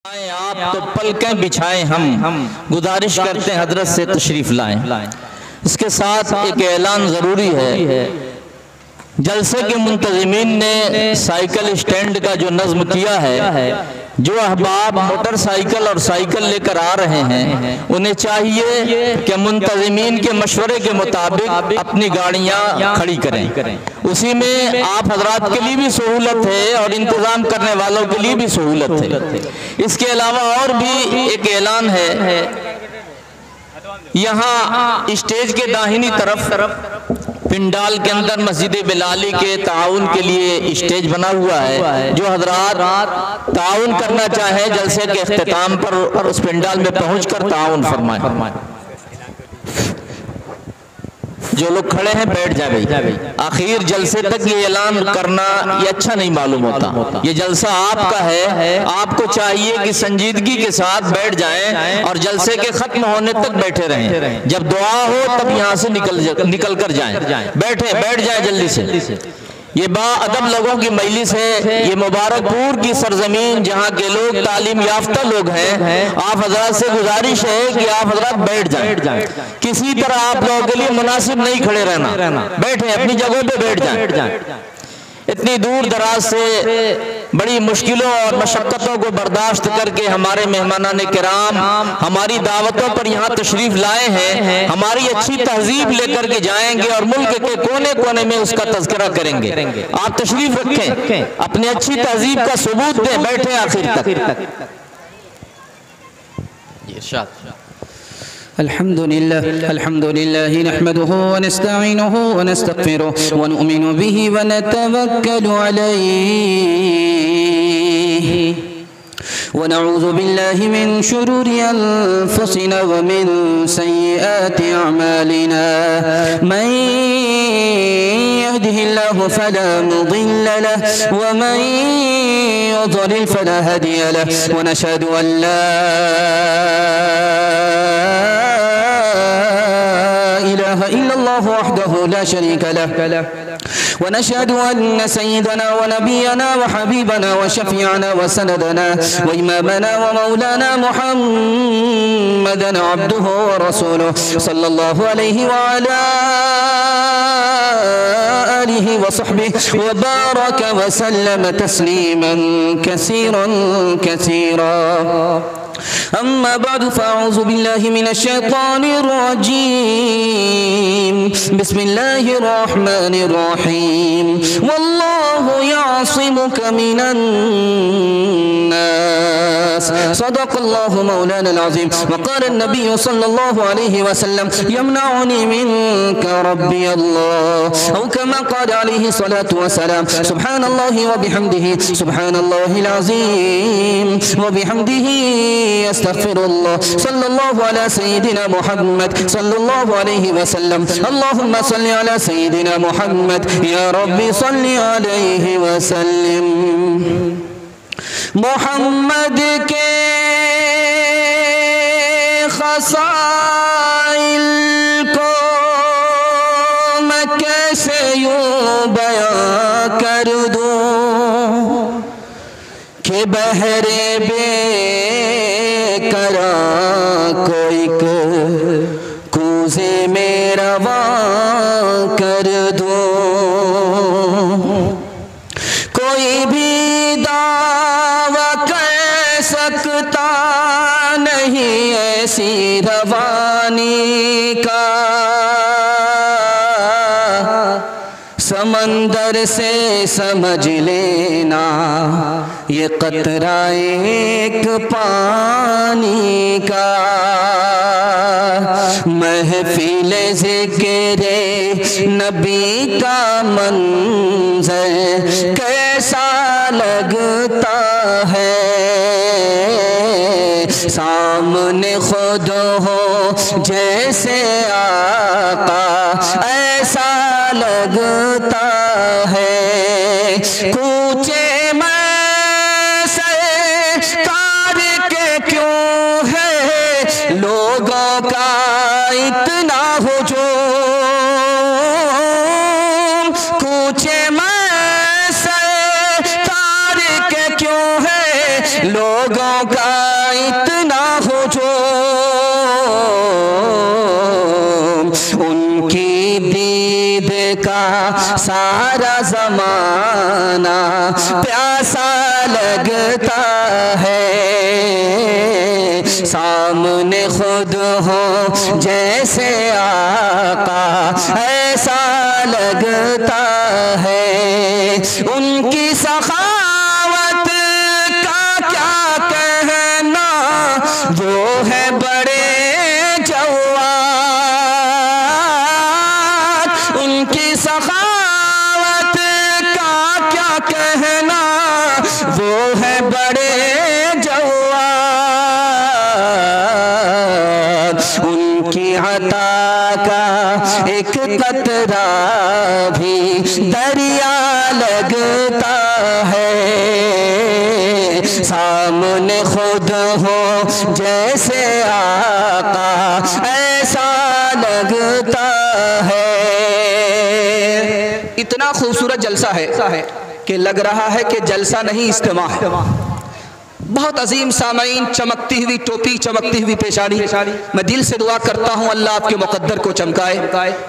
आप तो पलकें बिछाएं हम गुजारिश करते हैं हजरत से तशरीफ लाएं। इसके साथ एक ऐलान ज़रूरी है। जलसे के मुंतज़िमीन ने साइकिल स्टैंड का जो नज़्म किया है, जो अहबाब मोटरसाइकिल और साइकिल लेकर आ रहे हैं, उन्हें चाहिए कि मुंतज़िमीन के मशवरे के मुताबिक अपनी गाड़ियां खड़ी करें। उसी में आप हजरात के लिए भी सहूलत है और इंतज़ाम करने वालों के लिए भी सहूलत है। इसके अलावा और भी एक ऐलान है, यहाँ स्टेज के दाहिनी तरफ पिंडाल के अंदर मस्जिद बिलाली के ताउन के लिए स्टेज बना हुआ है। जो हजरात ताउन करना चाहे जलसे के इख्तिताम पर और उस पिंडाल में पहुंचकर ताउन फरमाएं। जो लोग खड़े हैं बैठ जाए। आखिर जलसे तक ये ऐलान करना ये अच्छा नहीं मालूम होता। ये जलसा आपका है, आपको चाहिए कि संजीदगी के साथ बैठ जाएं और जलसे के खत्म होने तक बैठे रहें। जब दुआ हो तब यहाँ से निकल कर जाएं। बैठ जाए जल्दी से। ये बाअदब लोगों की मजलिस है। ये मुबारकपुर की सरजमीन जहाँ के लोग तालीम याफ्ता लोग हैं। आप हजरात से गुजारिश है कि आप हजरात बैठ जाएं। किसी तरह आप लोगों के लिए मुनासिब नहीं खड़े रहना, बैठे अपनी जगहों पे बैठ जाएं। इतनी दूर दराज से बड़ी मुश्किलों और मशक्क़तों को बर्दाश्त करके हमारे मेहमानान किराम हमारी दावतों पर यहाँ तशरीफ लाए हैं। हमारी अच्छी तहजीब लेकर के जाएंगे और मुल्क के कोने कोने में उसका तज़किरा करेंगे। आप तशरीफ रखें, अपनी अच्छी तहजीब का सबूत दें, बैठे आखिर तक। अल्हम्दुलिल्लाह नहमदुहु व नस्तईनुहु व नस्तगफिरुहु व नु'मिनु बिही व नतवक्कलु अलैहि व नऊज़ु बिल्लाहि मिन शुरूरि अनफुसिना व मिन सय्यिआति अअमालिना मन यहदिहिल्लाहु फला मुदिल्ल लहु व मन युद्लिल फला हादिय लहु व नशहदु अन ला इलाहा इल्लल्लाहु वहदहु ला शरीका लहु व नशहदु अन्न सय्यदना व नबियना व हबीबना व शफीअना व सनदना व इमामना व मौलाना मुहम्मदन अब्दुहु व रसूलुहु सल्लल्लाहु अलैहि व अला आलिहि व सहबिहि व बारक व सल्लम तस्लीमन कसीरन कसीरा। अम्मा बाद फ़अऊज़ु बिल्लाहि मिनश शैतानिर रजीम। बिस्मिल्लाहिर रहमानिर रहीम। वल्लाहु यअसिमुका मिनन नास। सदक़ल्लाहु मौलानल अज़ीम। व क़ाला नबिय्यु सल्लल्लाहु अलैहि वसल्लम यमनअनी मिनका रब्बी अल्लाह। औ कमा क़ाला अलैहि सलातु वस्सलाम। सुब्हानल्लाहि व बिहम्दिहि सुब्हानल्लाहिल अज़ीम व बिहम्दिहि अस्तगफिरुल्लाह। सल्लल्लाहु अला सय्यिदिना मुहम्मद सल्लल्लाहु अलैहि वसल्लम। अल्लाहुम्मा सल्लि अला सय्यिदिना मुहम्मद या रब्बी सल्लि अलैहि वसल्लिम। मुहम्मद के ख़साइल को मैं कैसे यूं बयां कर दूं कि बहरे बेकरा कोई कूज़े में रवां कर दूं। कोई भी दावा कर सकता नहीं ऐसी रवानी का। समंदर से समझ लेना ये कतरा एक पानी का। महफिल ज़िक्रे नबी का मंज़र कैसा लगता है। सामने खुद हो जैसे आका ऐसा लगता है। कूचे में से तार के क्यों है लोगों का इतना हुजूम। कूचे में से तार के क्यों है लोगों का इतना हो जो उनकी दीद का सारा ज़माना प्यासा लगता है, सामने खुद हो जैसे आका ऐसा लगता है। उनकी सखावत का क्या कहना, वो है बड़े जवाद। उनकी सखावत का क्या कहना, वो है बड़े जवाद। उनकी अता का एक कतरा भी दरिया लगता है, सामने खुद हो जैसे आका ऐसा लगता है। इतना खूबसूरत जलसा है कि लग रहा है कि जलसा नहीं इज्तिमा है। बहुत अजीम सामईन, चमकती हुई टोपी, चमकती हुई पेशानी, मैं दिल से दुआ करता हूँ अल्लाह आपके मुकद्दर को चमकाए।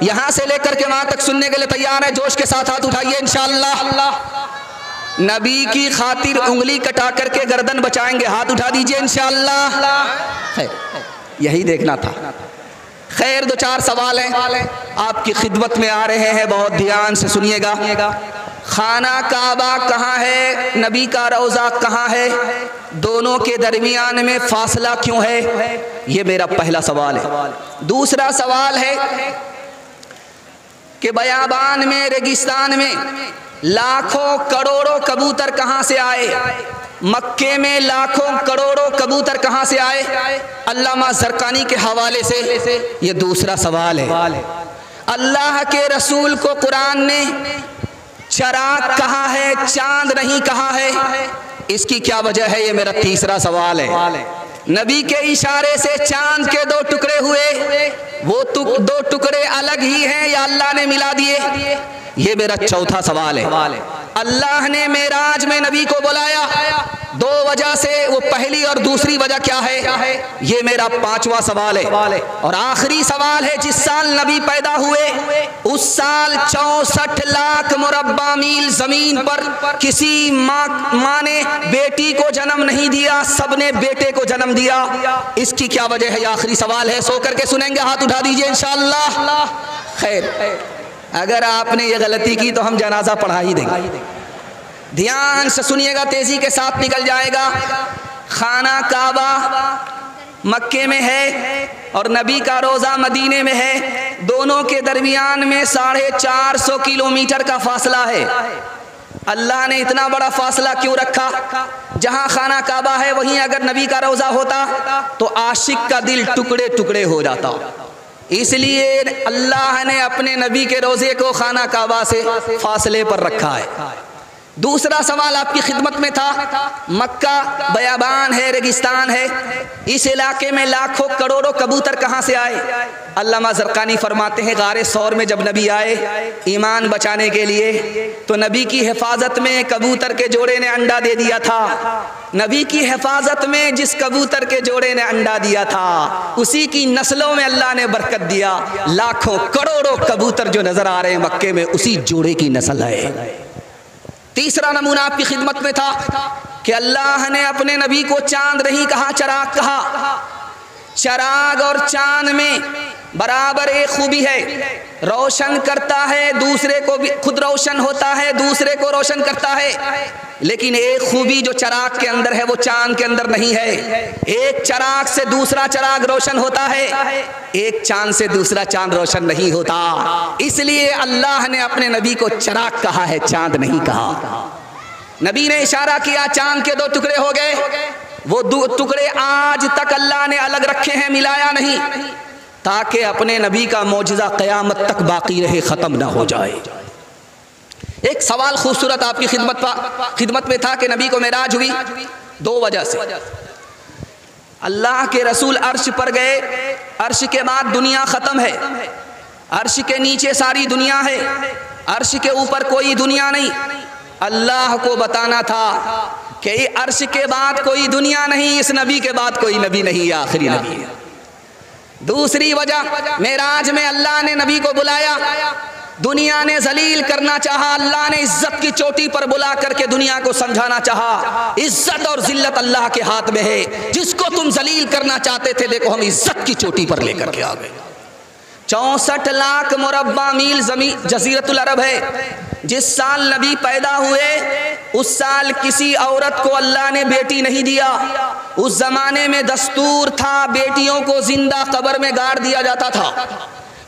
यहाँ से लेकर के वहाँ तक सुनने के लिए तैयार है? जोश के साथ हाथ उठाइए इंशाअल्लाह। नबी की खातिर उंगली कटा करके गर्दन बचाएंगे, हाथ उठा दीजिए इंशाअल्लाह। यही देखना था। खैर, दो चार सवाल हैं आपकी खिदमत में आ रहे हैं, बहुत ध्यान से सुनिएगा। खाना काबा कहाँ है, नबी का रोज़ा कहाँ है, दोनों के दरमियान में फासला क्यों है? ये मेरा पहला सवाल है। दूसरा सवाल है कि बयाबान में, रेगिस्तान में लाखों करोड़ों कबूतर कहाँ से आए? मक्के में लाखों करोड़ों कबूतर कहाँ से आए? अल्लामा ज़रक़ानी के हवाले से ये दूसरा सवाल है। अल्लाह के रसूल को कुरान ने चराग कहा है, चांद नहीं कहा है, इसकी क्या वजह है? ये मेरा तीसरा सवाल है। नबी के इशारे से चांद के दो टुकड़े हुए, वो दो टुकड़े अलग ही हैं या अल्लाह ने मिला दिए? ये मेरा चौथा सवाल है। अल्लाह ने मेराज में नबी को बुलाया, दो वजह से, वो पहली और दूसरी वजह क्या है? ये मेरा पांचवा सवाल है। और आखिरी सवाल है, जिस साल नबी पैदा हुए उस साल 64 लाख मुरब्बा मील जमीन पर किसी माँ ने बेटी को जन्म नहीं दिया, सबने बेटे को जन्म दिया। इसकी क्या वजह है? ये आखिरी सवाल है। सो करके सुनेंगे, हाथ उठा दीजिए इंशाअल्लाह। खैर, अगर आपने ये गलती की तो हम जनाजा पढ़ा ही देंगे। ध्यान से सुनिएगा, तेजी के साथ निकल जाएगा। खाना काबा मक्के में है और नबी का रोज़ा मदीने में है, दोनों के दरमियान में 450 किलोमीटर का फासला है। अल्लाह ने इतना बड़ा फासला क्यों रखा? जहां खाना काबा है वहीं अगर नबी का रोज़ा होता तो आशिक का दिल टुकड़े टुकड़े हो जाता। इसलिए अल्लाह ने अपने नबी के रोज़े को खाना काबा से फासले पर रखा है। दूसरा सवाल आपकी खिदमत में था, मक्का बयाबान है, रेगिस्तान है, इस इलाके में लाखों करोड़ों कबूतर कहाँ से आए? अल्लामा ज़रक़ानी फरमाते हैं, गारे सौर में जब नबी आए ईमान बचाने के लिए तो नबी की हिफाजत में कबूतर के जोड़े ने अंडा दे दिया था। नबी की हिफाजत में जिस कबूतर के जोड़े ने अंडा दिया था उसी की नस्लों में अल्लाह ने बरकत दिया। लाखों करोड़ों कबूतर जो नजर आ रहे हैं मक्के में, उसी जोड़े की नस्ल है। तीसरा नमूना आपकी खिदमत में था कि अल्लाह ने अपने नबी को चांद नहीं कहा, चराग कहा। चराग और चांद में बराबर एक खूबी है, रोशन करता है, दूसरे को भी खुद रोशन होता है, दूसरे को रोशन करता है। लेकिन एक खूबी जो चराग के अंदर है वो चांद के अंदर नहीं है। एक चराग से दूसरा चराग रोशन होता है, एक चांद से दूसरा चांद रोशन नहीं होता। इसलिए अल्लाह ने अपने नबी को चराग कहा है, चांद नहीं कहा। नबी ने इशारा किया, चांद के दो टुकड़े हो गए, वो दो टुकड़े आज तक अल्लाह ने अलग रखे हैं, मिलाया नहीं, ताकि अपने नबी का मौजज़ा क़यामत तक बाकी रहे, ख़त्म ना हो जाए। एक सवाल खूबसूरत आपकी खिदमत में था कि नबी को मेराज हुई दो वजह से। अल्लाह के रसूल अर्श पर गए, अर्श के बाद दुनिया ख़त्म है, अर्श के नीचे सारी दुनिया है, अर्श के ऊपर कोई दुनिया नहीं। अल्लाह को बताना था कि अर्श के बाद कोई दुनिया नहीं, इस नबी के बाद कोई नबी नहीं, ये आखिरी नबी है। दूसरी वजह, मेराज में अल्लाह ने नबी को बुलाया, दुनिया ने जलील करना चाहा, अल्लाह ने इज्जत की चोटी पर बुला करके दुनिया को समझाना चाहा, इज्जत और जिल्लत अल्लाह के हाथ में है। जिसको तुम जलील करना चाहते थे, देखो हम इज्जत की चोटी पर लेकर के आ गए। 64 लाख मुरब्बा मील जमीन जजीरतुल अरब है। जिस साल नबी पैदा हुए उस साल किसी औरत को अल्लाह ने बेटी नहीं दिया। उस जमाने में दस्तूर था, बेटियों को जिंदा कब्र में गाड़ दिया जाता था।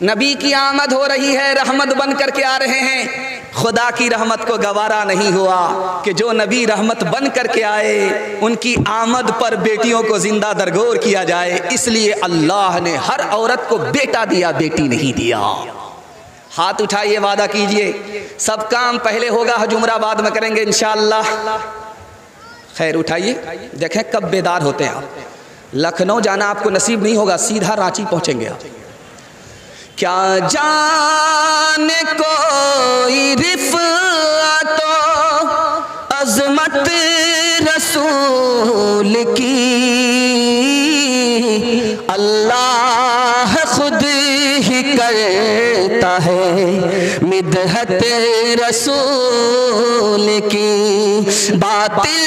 नबी की आमद हो रही है, रहमत बन करके आ रहे हैं। खुदा की रहमत को गवारा नहीं हुआ कि जो नबी रहमत बन करके आए उनकी आमद पर बेटियों को जिंदा दरगोर किया जाए। इसलिए अल्लाह ने हर औरत को बेटा दिया, बेटी नहीं दिया। हाथ उठाइए, वादा कीजिए, सब काम पहले होगा, जुमराबाद में करेंगे इंशाअल्लाह। खैर उठाइए, देखें कब बेदार होते हैं आप। लखनऊ जाना आपको नसीब नहीं होगा, सीधा रांची पहुंचेंगे आप। क्या जाने कोई रिफ़अत अज़मत रसूल की, अल्लाह खुद ही करता है मिदहत रसूल की। बातिल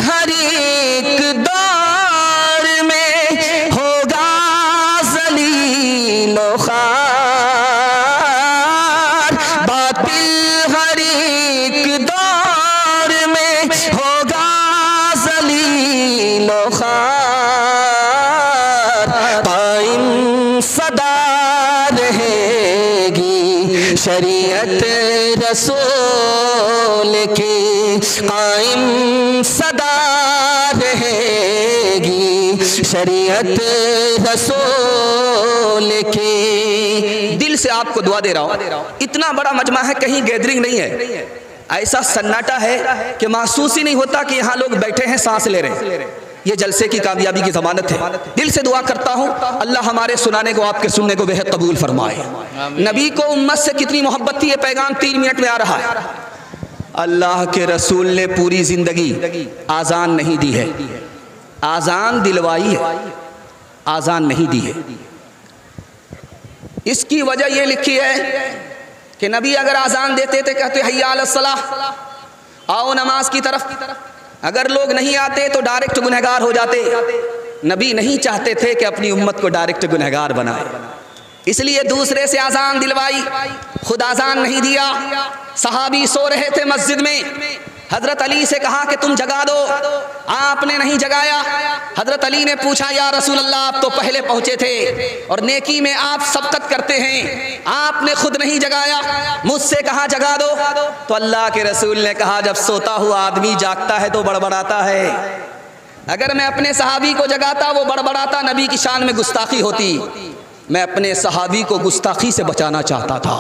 हर एक दौर में होगा ज़लील व ख़ार, बातिल हर एक दौर में होगा ज़लील व ख़ार। कायम सदा रहेगी शरीयत रसूल की, कायम सदा रहेगी शरीयत रसूल की। दिल से आपको दुआ दे रहा हूँ। इतना बड़ा मजमा है, कहीं गैदरिंग नहीं है, ऐसा सन्नाटा है कि महसूस ही नहीं होता कि यहाँ लोग बैठे हैं, सांस ले रहे हैं। ये जलसे की कामयाबी की ज़मानत है। दिल से दुआ करता हूँ अल्लाह हमारे सुनाने को, आपके सुनने को बेहद कबूल फरमाए। नबी को उम्मत से कितनी मोहब्बत थी, ये पैगाम 3 मिनट में आ रहा है। अल्लाह के रसूल ने पूरी जिंदगी आज़ान नहीं दी है, आज़ान दिलवाई है, आज़ान नहीं दी है। इसकी वजह ये लिखी है कि नबी अगर आज़ान देते थे, कहते हय्या अलस सलाह, आओ नमाज की तरफ। अगर लोग नहीं आते तो डायरेक्ट गुनहगार हो जाते। नबी नहीं चाहते थे कि अपनी उम्मत को डायरेक्ट गुनहगार बनाए, इसलिए दूसरे से आज़ान दिलवाई, खुद आज़ान नहीं दिया। सहाबी सो रहे थे मस्जिद में, हजरत अली से कहा कि तुम जगा दो, आपने नहीं जगाया। हजरत अली ने पूछा, या रसूल अल्लाह आप तो पहले पहुंचे थे और नेकी में आप सबकत करते हैं, आपने खुद नहीं जगाया, मुझसे कहा जगा दो। तो अल्लाह के रसूल ने कहा, जब सोता हुआ आदमी जागता है तो बड़बड़ाता है। अगर मैं अपने सहाबी को जगाता, वो बड़बड़ाता, नबी की शान में गुस्ताखी होती। मैं अपने सहाबी को गुस्ताखी से बचाना चाहता था।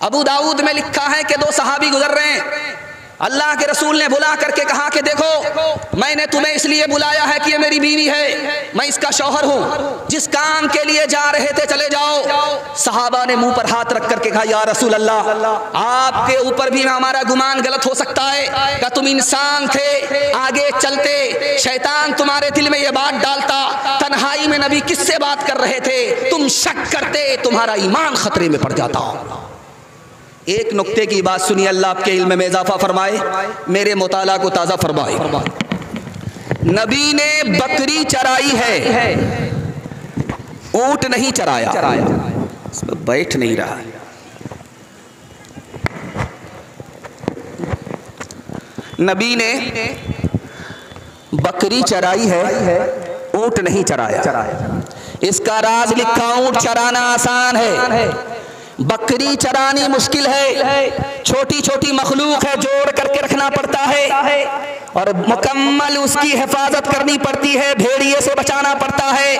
अबू दाऊद में लिखा है कि 2 सहाबी गुजर रहे हैं, अल्लाह के रसूल ने बुला करके कहा कि देखो मैंने तुम्हें इसलिए बुलाया है कि ये मेरी बीवी है, मैं इसका शौहर हूँ, जिस काम के लिए जा रहे थे चले जाओ। सहाबा ने मुंह पर हाथ रख करके कहा, या रसूल अल्लाह आपके ऊपर भी हमारा गुमान गलत हो सकता है, क्या तुम इंसान थे, आगे चलते शैतान तुम्हारे दिल में ये बात डालता, तन्हाई में नबी किससे बात कर रहे थे, तुम शक करते, तुम्हारा ईमान खतरे में पड़ जाता। एक नुक्ते की बात सुनिए, अल्लाह आपके इल्म में इजाफा फरमाए, मेरे मुताला को ताज़ा फरमाए। नबी ने बकरी चराई है, ऊंट नहीं चराया। इसमें बैठ नहीं रहा। नबी ने बकरी चराई है, ऊंट नहीं चराया। इसका राज लिखा, ऊंट चराना आसान है, बकरी चरानी मुश्किल है। छोटी छोटी मखलूक है, जोड़ करके रखना पड़ता है और मुकम्मल उसकी हिफाजत करनी पड़ती है, भेड़िए से बचाना पड़ता है।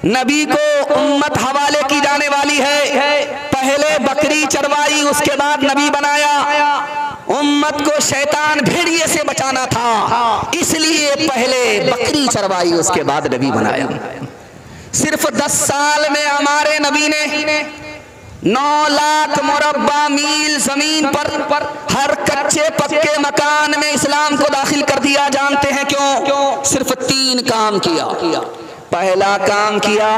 नबी को उम्मत हवाले की जाने वाली है। पहले बकरी चरवाई, उसके बाद नबी बनाया। उम्मत को शैतान भेड़िए से बचाना था, इसलिए पहले बकरी चरवाई, उसके बाद नबी बनाया। सिर्फ 10 साल में हमारे नबी ने 9 लाख मुरब्बा मील जमीन पर हर कच्चे पक्के मकान में इस्लाम को दाखिल कर दिया। जानते हैं क्यों? सिर्फ 3 काम किया। पहला काम किया,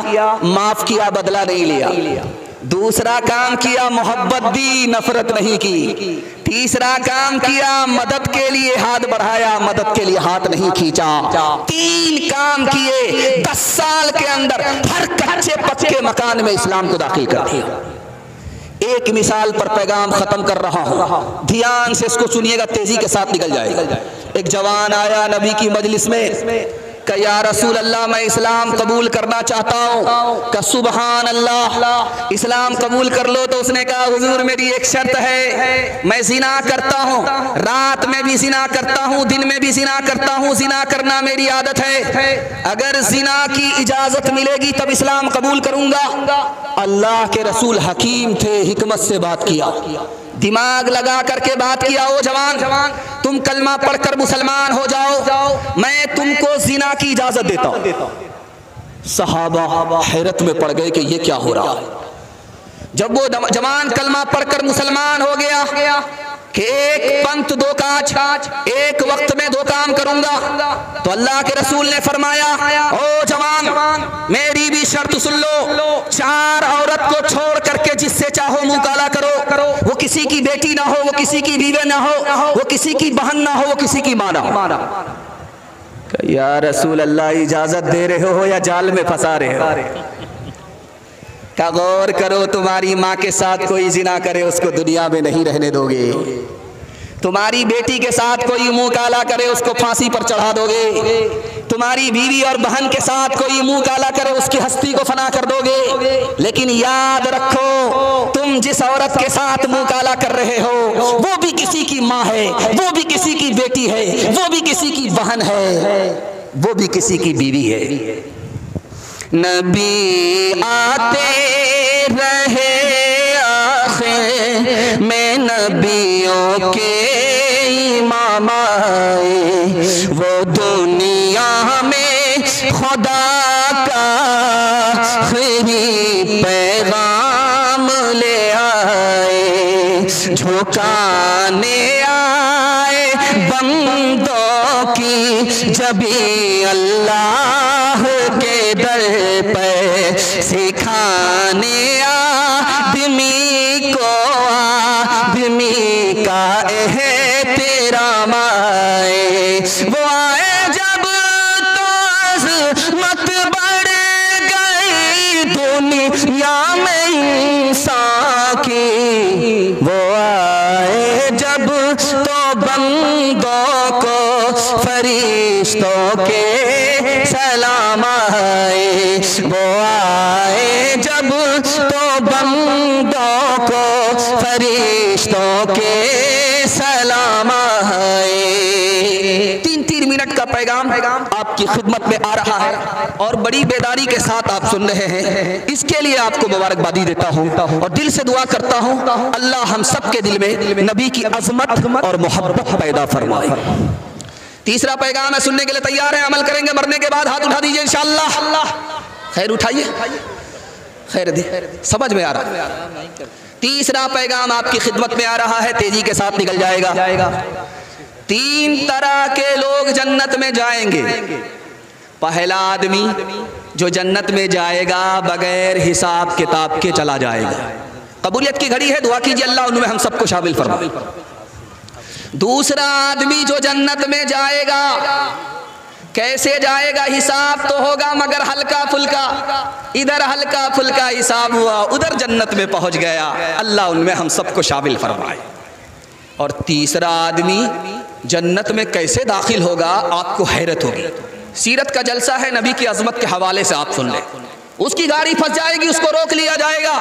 माफ किया, बदला नहीं लिया। दूसरा काम किया, मोहब्बत दी, नफरत नहीं की। तीसरा काम किया, मदद के लिए हाथ बढ़ाया, मदद के लिए हाथ नहीं खींचा। 3 काम किए, 10 साल के अंदर हर कच्चे पक्के मकान में इस्लाम को दाखिल कर दिया। एक मिसाल पर पैगाम खत्म कर रहा हूं, ध्यान से इसको सुनिएगा, तेजी के साथ निकल जाएगा। एक जवान आया नबी की मजलिस में, कहा या रसूल अल्लाह मैं इस्लाम कबूल करना चाहता हूँ। कहा सुबहान अल्लाह, इस्लाम कबूल कर लो। तो उसने कहा हुजूर मेरी एक शर्त है, मैं जिना करता हूँ, रात में भी जिना करता हूँ, दिन में भी जिना करता हूँ, जिना करना मेरी आदत है। अगर जिना की इजाजत मिलेगी तब इस्लाम कबूल करूंगा। अल्लाह के रसूल हकीम थे, हिकमत से बात किया, दिमाग लगा करके बात किया। ओ जवान, तुम कलमा पढ़कर मुसलमान हो जाओ, मैं तुमको जिना की इजाजत देता हूं। सहाबा हैरत में पड़ गए कि ये क्या हो रहा है। जब वो जवान कलमा पढ़कर मुसलमान हो गया कि एक पंथ 2 काज, एक वक्त में 2 काम करूंगा, तो अल्लाह के रसूल ने फरमाया ओ जवान मेरी भी शर्त सुन लो, 4 औरत को छोड़ करके जिससे चाहो मुंह काला करो। वो किसी की बेटी ना हो, वो किसी की बीवी ना हो, वो किसी की बहन ना हो, वो किसी की माँ ना हो। या रसूल अल्लाह इजाजत दे रहे हो या जाल में फंसा रहे हो? का गौर करो, तुम्हारी माँ के साथ कोई जिना करे उसको दुनिया में नहीं रहने दोगे। तुम्हारी बेटी के साथ कोई मुंह काला करे उसको फांसी पर चढ़ा दोगे। तुम्हारी बीवी और बहन के साथ कोई मुंह काला करे उसकी हस्ती को फना कर दोगे। लेकिन याद रखो, तुम जिस औरत के साथ मुंह काला कर रहे हो वो भी किसी की माँ है, वो भी किसी की बेटी है, वो भी किसी की बहन है, वो भी किसी की बीवी है। नबी आते रहे आखिर में नबियों के इमाम आए, वो दुनिया में खुदा का आखिरी पैगाम ले आए, झुकाने आए बंदों की जबी अल्लाह के दर पे, सिखाने आदमी को आदमी का एहतराम आए। वो आए जब तो अज़मत बढ़ गई दुनिया में इंसान की, वो आए जब तो बंदों को फरिश्तों के सलाम आए, वो आए जब तो बंदों को फरिश्तों के सलाम आए। 3 मिनट का पैगाम आपकी खिदमत में आ रहा है और बड़ी बेदारी के साथ आप सुन रहे हैं। इसके लिए आपको मुबारकबादी देता हूँ और दिल से दुआ करता हूँ अल्लाह हम सब के दिल में नबी की अजमत और मोहब्बत पैदा फरमाए। तीसरा पैगाम है, सुनने के लिए तैयार है? अमल करेंगे? मरने के बाद हाथ उठा दीजिए इंशाअल्लाह। खैर उठाइए, खैर दी, समझ में आ रहा है। तीसरा पैगाम आपकी खिदमत में आ रहा है, तेजी के साथ निकल जाएगा। 3 तरह के लोग जन्नत में जाएंगे। पहला आदमी जो जन्नत में जाएगा बगैर हिसाब किताब के चला जाएगा। कबूलियत की घड़ी है, दुआ कीजिए अल्लाह उनमें हम सबको शामिल फरमाए। दूसरा आदमी जो जन्नत में जाएगा, कैसे जाएगा? हिसाब तो होगा मगर हल्का फुल्का, इधर हल्का फुल्का हिसाब हुआ, उधर जन्नत में पहुंच गया। अल्लाह उनमें हम सबको शामिल फरमाए। और तीसरा आदमी जन्नत में कैसे दाखिल होगा आपको हैरत होगी। सीरत का जलसा है, नबी की अजमत के हवाले से आप सुन लें। उसकी गाड़ी फंस जाएगी, उसको रोक लिया जाएगा।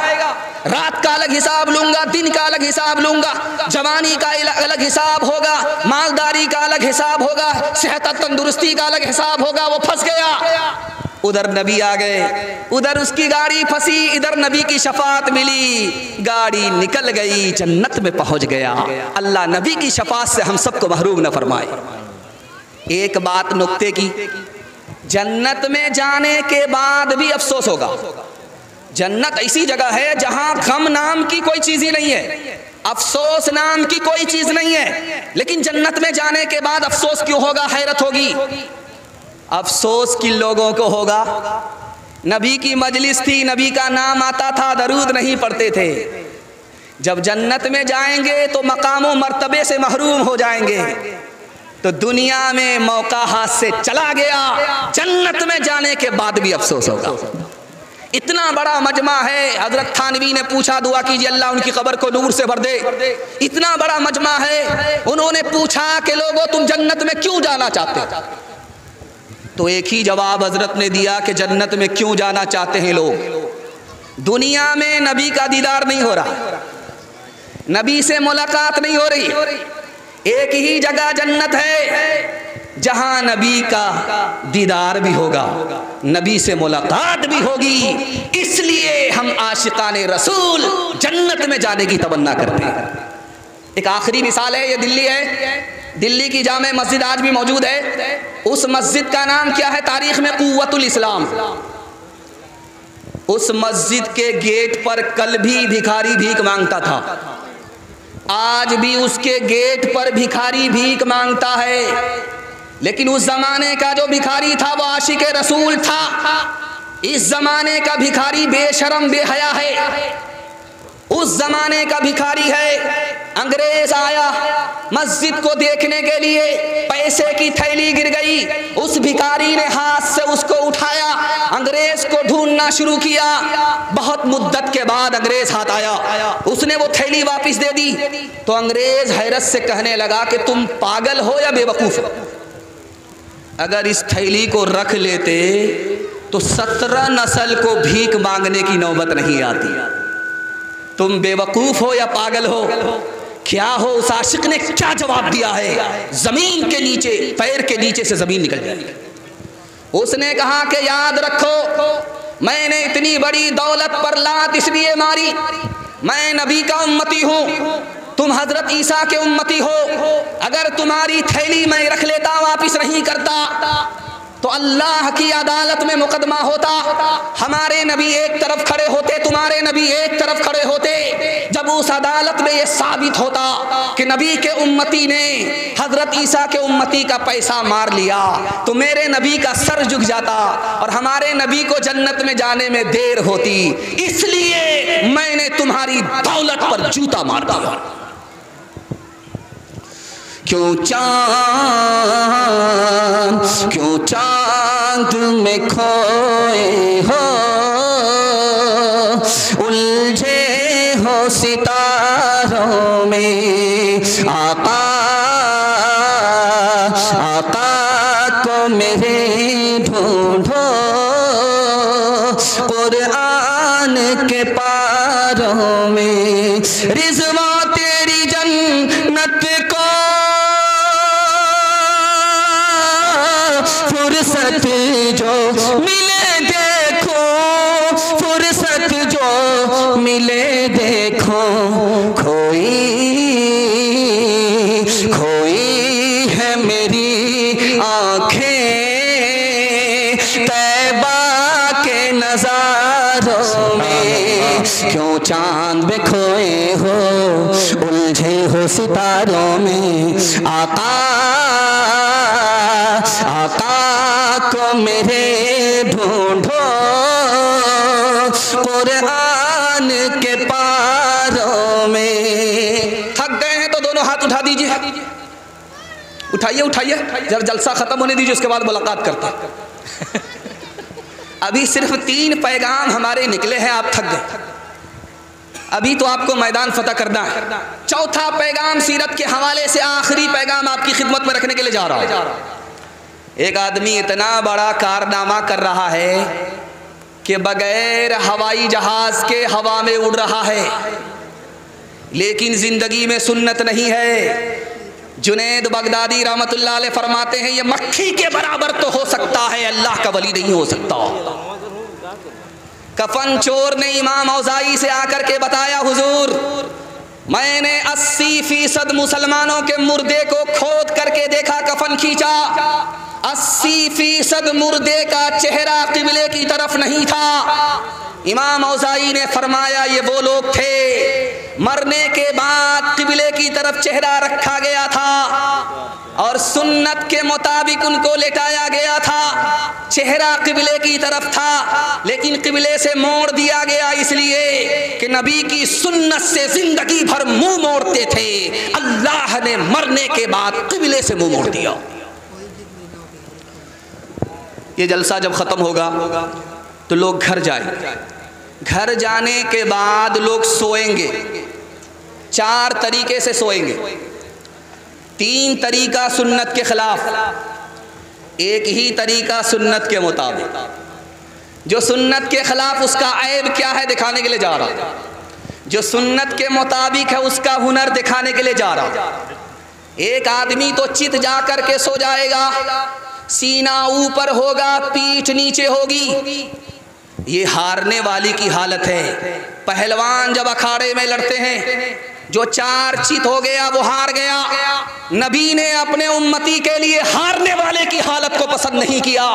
रात का अलग हिसाब लूंगा, दिन का अलग हिसाब लूंगा, जवानी का अलग हिसाब होगा, मालदारी का अलग हिसाब होगा, सेहत तंदुरुस्ती का अलग हिसाब होगा। वो फंस गया, उधर नबी आ गए, उधर उसकी गाड़ी फंसी, इधर नबी की शफात मिली, गाड़ी निकल गई, जन्नत में पहुंच गया। अल्लाह नबी की शफात से हम सबको महरूम न फरमाए। एक बात नुक्ते की, जन्नत में जाने के बाद भी अफसोस होगा। जन्नत ऐसी जगह है जहां गम नाम की कोई चीज ही नहीं है, अफसोस नाम की कोई चीज नहीं है। लेकिन जन्नत में जाने के बाद अफसोस क्यों होगा? हैरत होगी। अफसोस किन लोगों को होगा? नबी की मजलिस थी, नबी का नाम आता था, दरूद नहीं पढ़ते थे। जब जन्नत में जाएंगे तो मकाम व मर्तबे से महरूम हो जाएंगे। तो दुनिया में मौका हाथ से चला गया, जन्नत में जाने के बाद भी अफसोस होगा। इतना बड़ा मजमा है। हजरत थानवी ने पूछा, दुआ कीजिए अल्लाह उनकी कब्र को नूर से भर दे। इतना बड़ा मजमा है। उन्होंने पूछा कि लोगों तुम जन्नत में क्यों जाना चाहते हो? तो एक ही जवाब हजरत ने दिया कि जन्नत में क्यों जाना चाहते हैं लोग? दुनिया में नबी का दीदार नहीं हो रहा, नबी से मुलाकात नहीं हो रही। एक ही जगह जन्नत है जहां नबी का दीदार भी होगा, नबी से मुलाकात भी होगी। इसलिए हम आशिकाने रसूल जन्नत में जाने की तमन्ना करते हैं। एक आखिरी मिसाल है, ये दिल्ली है। दिल्ली की जामे मस्जिद आज भी मौजूद है। उस मस्जिद का नाम क्या है तारीख में? कुव्वतुल इस्लाम। उस मस्जिद के गेट पर कल भी भिखारी भीख मांगता था, आज भी उसके गेट पर भिखारी भीख मांगता है। लेकिन उस जमाने का जो भिखारी था वो आशिके रसूल था। इस जमाने का भिखारी बेशरम बेहया है। उस जमाने का भिखारी है। अंग्रेज आया मस्जिद को देखने के लिए, पैसे की थैली गिर गई, उस भिखारी ने हाथ से उसको उठाया, अंग्रेज को ढूंढना शुरू किया। बहुत मुद्दत के बाद अंग्रेज हाथ आया, उसने वो थैली वापस दे दी। तो अंग्रेज हैरत से कहने लगा कि तुम पागल हो या बेवकूफ हो? अगर इस थैली को रख लेते तो 17 नस्ल को भीख मांगने की नौबत नहीं आती। तुम बेवकूफ हो या पागल हो? क्या हो? उस आशिक ने क्या जवाब दिया है? जमीन के नीचे, पैर के नीचे से जमीन निकल जाएगी। उसने कहा कि याद रखो, मैंने इतनी बड़ी दौलत पर लात इसलिए मारी, मैं नबी का उम्मती हूं, तुम हजरत ईसा के उम्मती हो। अगर तुम्हारी थैली मैं रख लेता, वापिस नहीं करता, तो अल्लाह की अदालत में मुकदमा होता। हमारे नबी एक तरफ खड़े होते, तुम्हारे नबी एक तरफ खड़े होते। जब उस अदालत में यह साबित होता कि नबी के उम्मती ने हजरत ईसा के उम्मती का पैसा मार लिया, तो मेरे नबी का सर झुक जाता और हमारे नबी को जन्नत में जाने में देर होती। इसलिए मैंने तुम्हारी दौलत पर जूता मार दिया। क्यों चांद में खोए हो, उलझे हो सितारों में, आका को मेरे ढूंढो कुरान के पारों में। रिज़वा तेरी जन्नत को फुर्सत जो मिले देखो, फुर्सत जो मिले देखो, खोई है मेरी आँखें तैबा के नज़ारों में। क्यों चांद में खोए हो, उलझे हो सितारों में, आका को मेरे ढूंढो कुरान के पारों में। थक गए हैं तो दोनों हाथ उठा दीजिए, उठाइए उठाइए, जब जलसा खत्म होने दीजिए, उसके बाद मुलाकात करते हैं। अभी सिर्फ 3 पैगाम हमारे निकले हैं, आप थक गए। अभी तो आपको मैदान फतह करना है। चौथा पैगाम सीरत के हवाले से आखिरी पैगाम आपकी खिदमत में रखने के लिए जा रहा है। एक आदमी इतना बड़ा कारनामा कर रहा है कि बगैर हवाई जहाज के हवा में उड़ रहा है, लेकिन जिंदगी में सुन्नत नहीं है। जुनैद बगदादी रहमतुल्लाह अलैह फरमाते हैं, ये मक्खी के बराबर तो हो सकता है, अल्लाह का वली नहीं हो सकता। कफन चोर ने इमाम औज़ाई से आकर के बताया, हुजूर मैंने 80% मुसलमानों के मुर्दे को खोद करके देखा, कफन खींचा, 80% मुर्दे का चेहरा किबले की तरफ नहीं था। इमाम औज़ाई ने फरमाया ये वो लोग थे मरने के बाद किबले की तरफ चेहरा रखा गया था और सुन्नत के मुताबिक उनको लेटाया गया था। चेहरा किबले की तरफ था लेकिन किबले से मोड़ दिया गया इसलिए कि नबी की सुन्नत से जिंदगी भर मुंह मोड़ते थे। अल्लाह ने मरने के बाद किबले से मुंह मोड़ दिया। ये जलसा जब ख़त्म होगा तो लोग घर जाए। घर जाने के बाद लोग सोएंगे। 4 तरीके से सोएंगे। 3 तरीका सुन्नत के खिलाफ, एक ही तरीका सुन्नत के मुताबिक। जो सुन्नत के खिलाफ उसका ऐब क्या है दिखाने के लिए जा रहा, जो सुन्नत के मुताबिक है उसका हुनर दिखाने के लिए जा रहा। एक आदमी तो चित जा कर के सो जाएगा, सीना ऊपर होगा, पीठ नीचे होगी। ये हारने वाली की हालत है। पहलवान जब अखाड़े में लड़ते हैं, जो 4 चित हो गया वो हार गया। नबी ने अपने उम्मती के लिए हारने वाले की हालत को पसंद नहीं किया,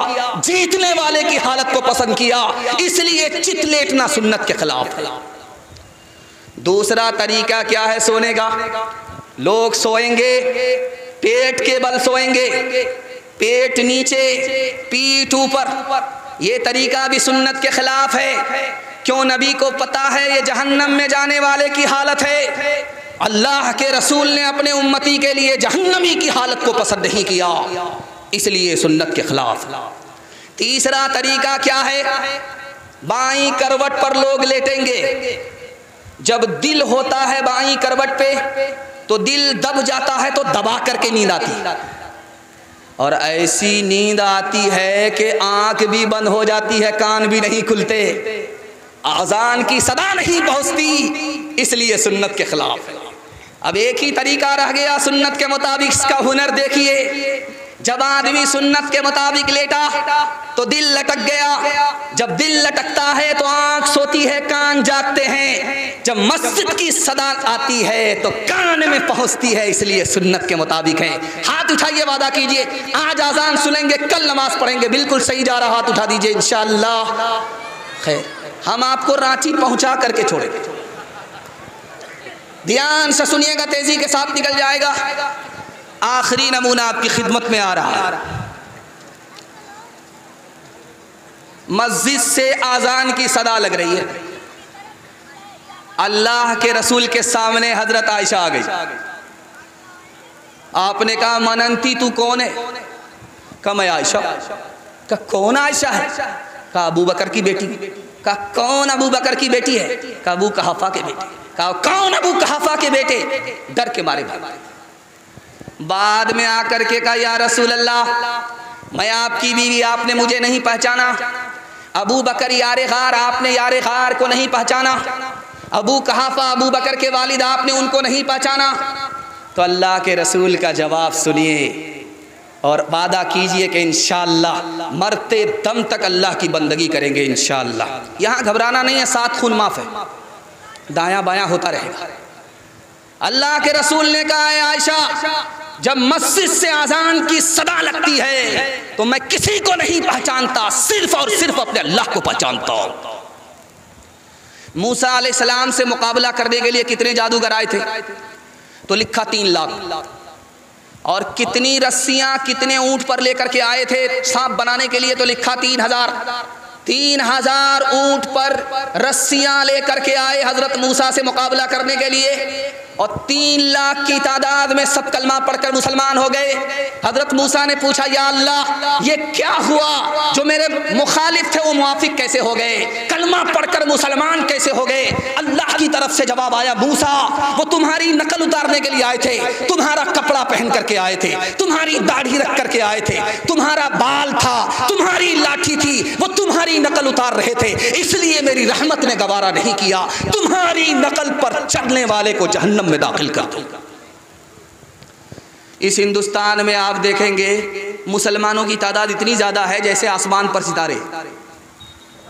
जीतने वाले की हालत को पसंद किया। इसलिए चित लेटना सुन्नत के खिलाफ है। दूसरा तरीका क्या है सोने का? लोग सोएंगे, पेट के बल सोएंगे, पेट नीचे पीठ ऊपर। ये तरीका भी सुन्नत के खिलाफ है। क्यों? नबी को पता है ये जहन्नम में जाने वाले की हालत है। अल्लाह के रसूल ने अपने उम्मती के लिए जहन्नमी की हालत को पसंद नहीं किया, इसलिए सुन्नत के खिलाफ। तीसरा तरीका क्या है? बाईं करवट पर लोग लेटेंगे। जब दिल होता है बाईं करवट पे तो दिल दब जाता है, तो दबा करके नींद आती, और ऐसी नींद आती है कि आंख भी बंद हो जाती है, कान भी नहीं खुलते, आज़ान की सदा नहीं पहुंचती, इसलिए सुन्नत के खिलाफ है। अब एक ही तरीका रह गया सुन्नत के मुताबिक। इसका हुनर देखिए। जब आदमी सुन्नत के मुताबिक लेटा तो दिल लटक गया। जब दिल लटकता है तो आंख सोती है, कान जागते हैं। जब मस्जिद की सदा आती है तो कान में पहुंचती है, इसलिए सुन्नत के मुताबिक है। हाथ उठाइए, वादा कीजिए आज आज़ान सुनेंगे, कल नमाज पढ़ेंगे। बिल्कुल सही जा रहा, हाथ उठा दीजिए इंशाअल्लाह। खैर, हम आपको रांची पहुंचा करके छोड़ेंगे। ध्यान से सुनिएगा, तेजी के साथ निकल जाएगा। आखिरी नमूना आपकी खिदमत में आ रहा है। मस्जिद से आज़ान की सदा लग रही है। अल्लाह के रसूल के सामने हजरत आयशा आ गई। आपने कहा मनंती तू कौन है? कहा मैं आयशा। कहा कौन आयशा है? कहा अबू बकर की बेटी। कहा कौन अबू बकर की बेटी है? कहा अबू कहाफा के बेटे। कहा कौन अबू कहाफा के बेटे? डर के मारे भाग। बाद में आकर के कहा या रसूल अल्लाह, मैं आपकी बीवी, आपने मुझे नहीं पहचाना। अबू बकर यारे गार, आपने यारे गार को नहीं पहचाना। अबू कहाफा, अबू बकर के वालिद, आपने उनको नहीं पहचाना। तो अल्लाह के रसूल का जवाब सुनिए और वादा कीजिए कि इंशाअल्लाह मरते दम तक अल्लाह की बंदगी करेंगे इंशाअल्लाह। यहाँ घबराना नहीं है, 7 खून माफ है, दायां बायां होता रहेगा। अल्लाह के रसूल ने कहा है आयशा, जब मस्जिद से आज़ान की सदा लगती है तो मैं किसी को नहीं पहचानता, सिर्फ और सिर्फ अपने अल्लाह को पहचानता हूं। मूसा अलैहिस्सलाम से मुकाबला करने के लिए कितने जादूगर आए थे? तो लिखा 3 लाख। और कितनी रस्सियां, कितने ऊंट पर लेकर के आए थे सांप बनाने के लिए? तो लिखा 3000। 3000 ऊंट पर रस्सियां लेकर के आए हजरत मूसा से मुकाबला करने के लिए, और 3 लाख की तादाद में सब कलमा पढ़कर मुसलमान हो गए। हजरत मूसा ने पूछा या अल्लाह, ये क्या हुआ? जो मेरे मुखालिफ थे वो मुआफिक कैसे हो गए? कलमा पढ़कर मुसलमान कैसे हो गए? अल्लाह की तरफ से जवाब आया, मूसा वो तुम्हारी नकल उतारने के लिए आए थे, तुम्हारा कपड़ा पहन करके आए थे, तुम्हारी दाढ़ी रख करके आए थे, तुम्हारा बाल था, तुम्हारी लाठी थी, वो तुम्हारी नकल उतार रहे थे, इसलिए मेरी रहमत ने गवारा नहीं किया, तुम्हारी नकल पर चलने वाले को जहन्नम में दाखिल कर दो। इस हिंदुस्तान में आप देखेंगे मुसलमानों की तादाद इतनी ज्यादा है जैसे आसमान पर सितारे,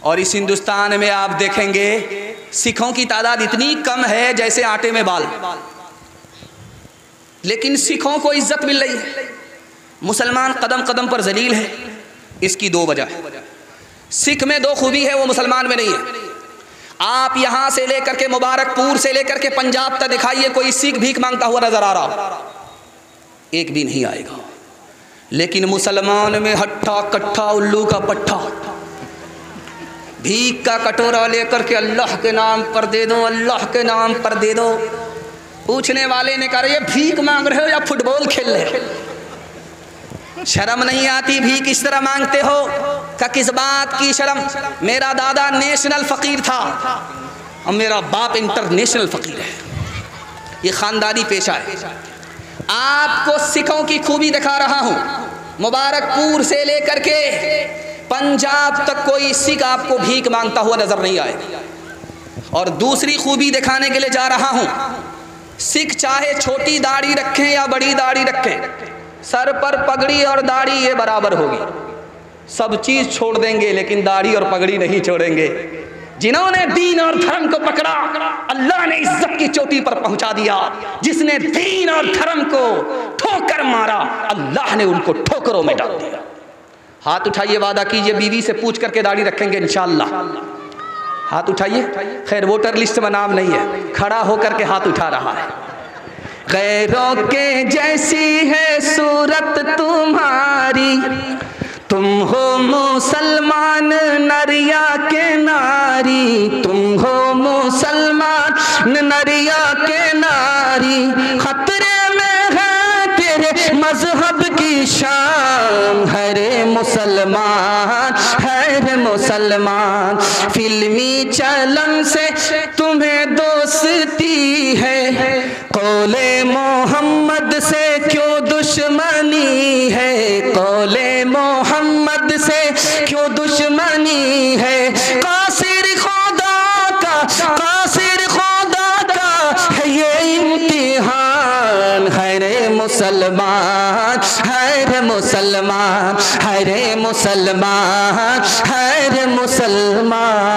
और इस हिंदुस्तान में आप देखेंगे सिखों की तादाद इतनी कम है जैसे आटे में बाल। लेकिन सिखों को इज्जत मिल रही है, मुसलमान कदम कदम पर जलील है। इसकी 2 वजह है। सिख में 2 खूबी है, वो मुसलमान में नहीं है। आप यहां से लेकर के मुबारकपुर से लेकर के पंजाब तक दिखाइए, कोई सिख भीख मांगता हुआ नजर आ रहा? एक भी नहीं आएगा। लेकिन मुसलमान में हट्ठा कट्ठा उल्लू का पट्ठा, भीख का कटोरा लेकर के अल्लाह के नाम पर दे दो, अल्लाह के नाम पर दे दो। पूछने वाले ने कहा, ये भीख मांग रहे हो या फुटबॉल खेल रहे हो? शर्म नहीं आती भीख इस तरह मांगते हो? का किस बात की शर्म? मेरा दादा नेशनल फ़कीर था और मेरा बाप इंटरनेशनल फ़कीर है। ये ख़ानदानी पेशा है। आपको सिखों की खूबी दिखा रहा हूँ। मुबारकपुर से लेकर के पंजाब तक कोई सिख आपको भीख मांगता हुआ नज़र नहीं आए। और दूसरी खूबी दिखाने के लिए जा रहा हूँ, सिख चाहे छोटी दाढ़ी रखें या बड़ी दाढ़ी रखें, सर पर पगड़ी और दाढ़ी ये बराबर होगी। सब चीज छोड़ देंगे लेकिन दाढ़ी और पगड़ी नहीं छोड़ेंगे। जिन्होंने दीन और धर्म को पकड़ा, अल्लाह ने इज्जत की चोटी पर पहुंचा दिया। जिसने दीन और धर्म को ठोकर मारा, अल्लाह ने उनको ठोकरों में डाल दिया। हाथ उठाइए, वादा कीजिए बीवी से पूछ करके दाढ़ी रखेंगे इंशाअल्लाह। हाथ उठाइए। खैर वोटर लिस्ट में नाम नहीं है, खड़ा होकर के हाथ उठा रहा है। गैरों के जैसी है सूरत तुम्हारी, तुम हो मुसलमान नरिया के नारी, तुम हो मुसलमान नरिया के नारी। खतरे में है तेरे मजहब की शान, हरे मुसलमान, हरे मुसलमान। फिल्मी चलन से तुम्हें दोस्ती है, कौले मोहम्मद से क्यों दुश्मनी है, कौले मोहम्मद से क्यों दुश्मनी है। कासिर खुदा का, कासिर खुदा का है ये इम्तिहान, हरे मुसलमान, हरे मुसलमान, हरे मुसलमान, हरे मुसलमान।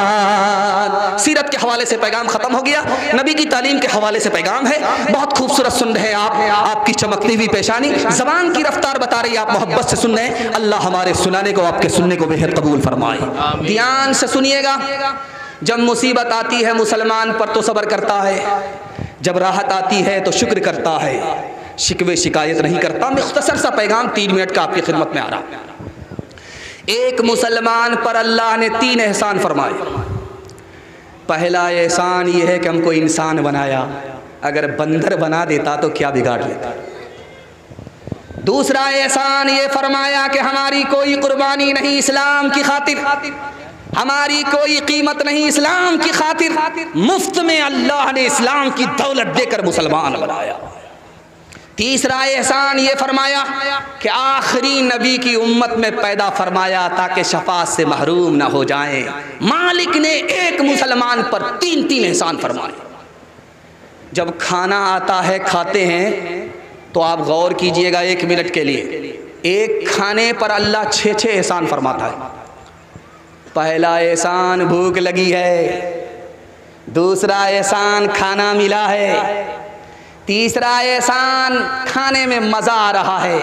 सीरत के हवाले से पैगाम खत्म हो गया, नबी की तालीम के हवाले से पैगाम है। बहुत खूबसूरत सुन रहे हैं आप, आपकी चमकती हुई पेशानी, जबान की रफ्तार बता रही है, आप मोहब्बत से सुन रहे हैं। अल्लाह हमारे सुनाने को, आपके सुनने को बेहद कबूल फरमाए। ध्यान से सुनिएगा। जब मुसीबत आती है मुसलमान पर तो सब्र करता है, जब राहत आती है तो शुक्र करता है, शिकवे शिकायत नहीं करता। मुख्तसर सा पैगाम 3 मिनट का आपकी खिदमत में आ रहा। एक मुसलमान पर अल्लाह ने 3 एहसान फरमाए। पहला एहसान ये है कि हमको इंसान बनाया, अगर बंदर बना देता तो क्या बिगाड़ लेता। दूसरा एहसान ये फरमाया कि हमारी कोई कुर्बानी नहीं इस्लाम की खातिर, हमारी कोई कीमत नहीं इस्लाम की खातिर, मुफ्त में अल्लाह ने इस्लाम की दौलत देकर मुसलमान बनाया। तीसरा एहसान ये फरमाया कि आखिरी नबी की उम्मत में पैदा फरमाया ताकि शफाअत से महरूम ना हो जाएं। मालिक ने एक मुसलमान पर 3 एहसान फरमाए। जब खाना आता है, खाते हैं, तो आप गौर कीजिएगा 1 मिनट के लिए, एक खाने पर अल्लाह 6 एहसान फरमाता है। पहला एहसान भूख लगी है, दूसरा एहसान खाना मिला है, तीसरा एहसान खाने में मजा आ रहा है,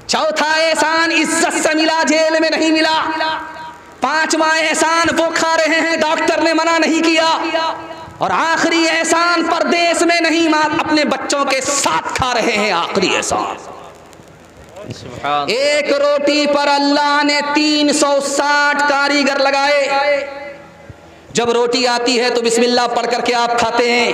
चौथा एहसान इज्जत से मिला, जेल में नहीं मिला, 5वां एहसान वो खा रहे हैं, डॉक्टर ने मना नहीं किया, और आखिरी एहसान परदेश में नहीं, अपने बच्चों के साथ खा रहे हैं। आखिरी एहसान, एक रोटी पर अल्लाह ने 360 कारीगर लगाए। जब रोटी आती है तो बिस्मिल्लाह पढ़ करके आप खाते हैं,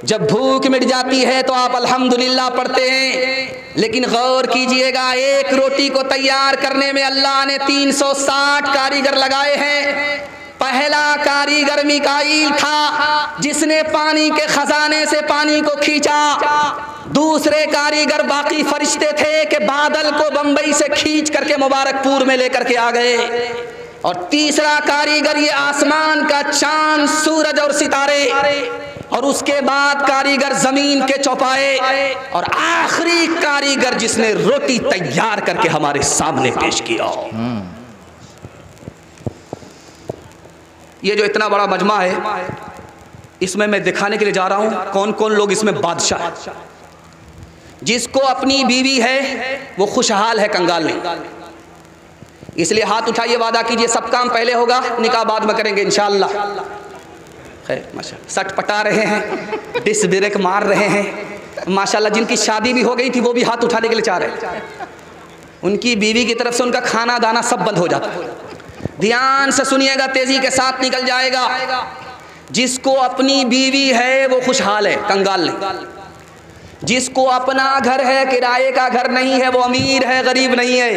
जब भूख मिट जाती है तो आप अल्हम्दुलिल्लाह पढ़ते हैं। लेकिन गौर कीजिएगा, एक रोटी को तैयार करने में अल्लाह ने 360 कारीगर लगाए हैं। पहला कारीगर मिकाईल था जिसने पानी के खजाने से पानी को खींचा। दूसरे कारीगर बाकी फरिश्ते थे कि बादल को बंबई से खींच करके मुबारकपुर में लेकर के आ गए। और तीसरा कारीगर ये आसमान का चांद, सूरज और सितारे, और उसके बाद कारीगर जमीन के चौपाए, और आखिरी कारीगर जिसने रोटी तैयार करके हमारे सामने पेश किया। ये जो इतना बड़ा मजमा है, इसमें मैं दिखाने के लिए जा रहा हूं कौन कौन लोग इसमें बादशाह है। जिसको अपनी बीवी है वो खुशहाल है, कंगाल नहीं। इसलिए हाथ उठाइए, वादा कीजिए सब काम पहले होगा, निकाह बाद में करेंगे इंशाअल्लाह। खैर माशाल्लाह सट पटा रहे हैं, डिस ब्रेक मार रहे हैं माशाल्लाह। जिनकी शादी भी हो गई थी वो भी हाथ उठाने के लिए चाह रहे हैं, उनकी बीवी की तरफ से उनका खाना दाना सब बंद हो जाता है। ध्यान से सुनिएगा, तेजी के साथ निकल जाएगा। जिसको अपनी बीवी है वो खुशहाल है, कंगाल नहीं। जिसको अपना घर है, किराए का घर नहीं है, वो अमीर है, गरीब नहीं है।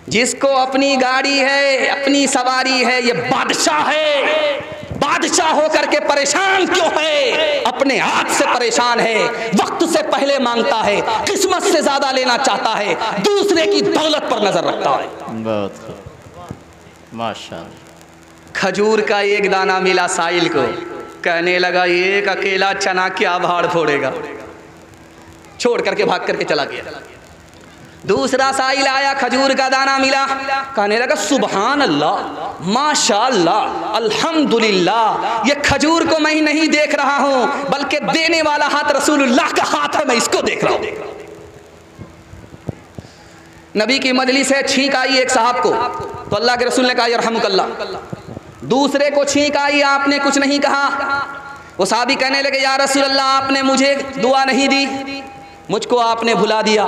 जिसको अपनी गाड़ी है, अपनी सवारी है, ये बादशाह है। बादशाह होकर के परेशान क्यों है? अपने हाथ से परेशान है, वक्त से पहले मांगता है, किस्मत से ज्यादा लेना चाहता है, दूसरे की दौलत पर नजर रखता है। बहुत माशाअल्लाह। खजूर का एक दाना मिला साहिल को, कहने लगा एक अकेला चना क्या भाड़ फोड़ेगा, छोड़ करके भाग करके चला गया। दूसरा साहिल आया, खजूर का दाना मिला, कहने लगा सुभान अल्लाह, माशाअल्लाह, अल्हम्दुलिल्लाह, ये खजूर को मैं नहीं देख रहा हूं बल्कि देने वाला हाथ रसूलुल्लाह का हाथ है, मैं इसको देख रहा हूं। नबी की मजलिस से छींक आई एक साहब को, तो अल्लाह के रसूल ने कहा यरहमुकल्लाह। दूसरे को छींक आई, आपने कुछ नहीं कहा। वो साहबी कहने लगे या रसूल अल्लाह, आपने मुझे दुआ नहीं दी, मुझको आपने भुला दिया।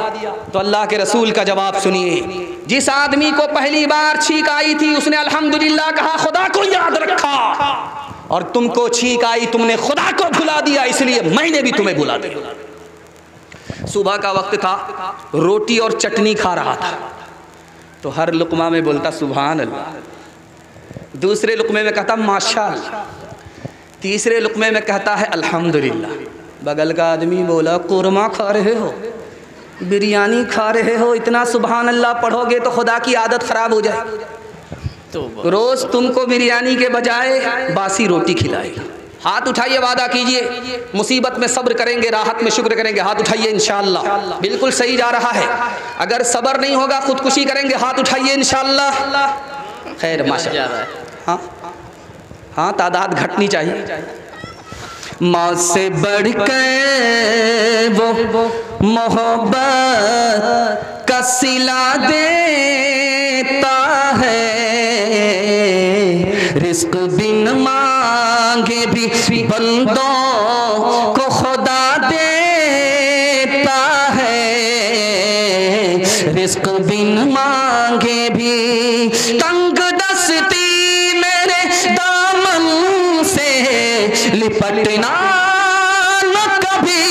तो अल्लाह के रसूल का जवाब सुनिए। जिस आदमी को पहली बार छींक आई थी उसने अल्हम्दुलिल्लाह कहा, खुदा को याद रखा, और तुमको छींक आई, तुमने खुदा को भुला दिया, इसलिए मैंने भी तुम्हें भुला दिया। सुबह का वक्त था, रोटी और चटनी खा रहा था, तो हर लुकमा में बोलता सुभान अल्लाह, दूसरे लुकमे में कहता माशाअल्लाह, तीसरे लुकमे में कहता है अल्हम्दुलिल्लाह। बगल का आदमी बोला कुरमा खा रहे हो, बिरयानी खा रहे हो, इतना सुभान अल्लाह पढ़ोगे तो खुदा की आदत ख़राब हो जाए, तो रोज़ तुमको बिरयानी के बजाय बासी रोटी खिलाएगा। हाथ उठाइए, वादा कीजिए, मुसीबत में सब्र करेंगे, राहत में शुक्र करेंगे। हाथ उठाइए, इंशाअल्लाह बिल्कुल सही जा रहा है। अगर सब्र नहीं होगा खुदकुशी करेंगे, हाथ उठाइए इंशाअल्लाह। खैर माशाअल्लाह, हाँ हाँ, तादाद घटनी चाहिए। मौत से बढ़कर वो मोहब्बत का सिला देता है, रिस्क बिन मांगे भी बंदों को खुदा देता है, रिस्क बिन मांगे भी। तंग दस्ती मेरे दामन से लिपटना न कभी,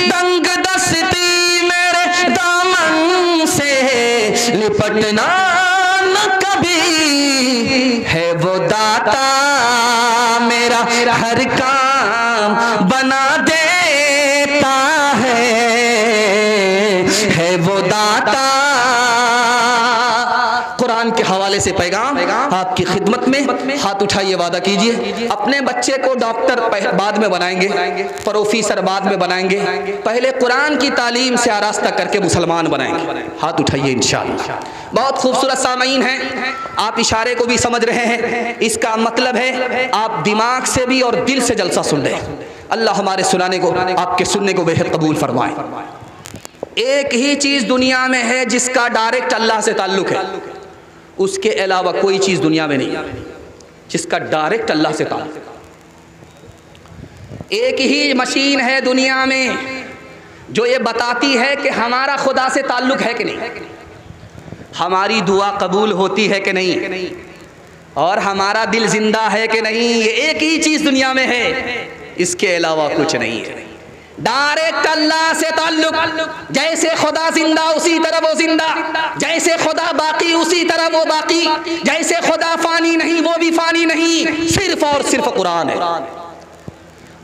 तंग दस्ती मेरे दामन से लिपटना न कभी, है वो दाता मेरा हर काम बना देता है वो दाता। कुरान के हवाले से पैगाम आपकी खिदमत में। हाथ उठाइए, वादा कीजिए, अपने बच्चे को डॉक्टर बाद में बनाएंगे, प्रोफेसर बाद में बनाएंगे, पहले कुरान की तालीम से आरास्ता करके मुसलमान बनाएंगे। हाथ उठाइए इंशाअल्लाह। बहुत खूबसूरत सामीन हैं, आप इशारे को भी समझ रहे हैं, इसका मतलब है आप दिमाग से भी और दिल से जलसा सुन रहे हैं। अल्लाह हमारे सुनाने को, आपके सुनने को बेहद कबूल फरमाए। एक ही चीज़ दुनिया में है जिसका डायरेक्ट अल्लाह से ताल्लुक़ है, उसके अलावा कोई चीज़ दुनिया में नहीं जिसका डायरेक्ट अल्लाह से ताल्लुक़। एक ही मशीन है दुनिया में जो ये बताती है कि हमारा खुदा से ताल्लुक़ है कि नहीं, हमारी दुआ कबूल होती है कि नहीं, और हमारा दिल जिंदा है कि नहीं। ये एक ही चीज़ दुनिया में है, इसके अलावा कुछ नहीं है। डायरेक्ट अल्लाह से ताल्लुक, जैसे खुदा जिंदा उसी तरह वो जिंदा, जैसे खुदा बाकी उसी तरह वो बाकी, जैसे खुदा फानी नहीं वो भी फानी नहीं, सिर्फ और सिर्फ कुरान है।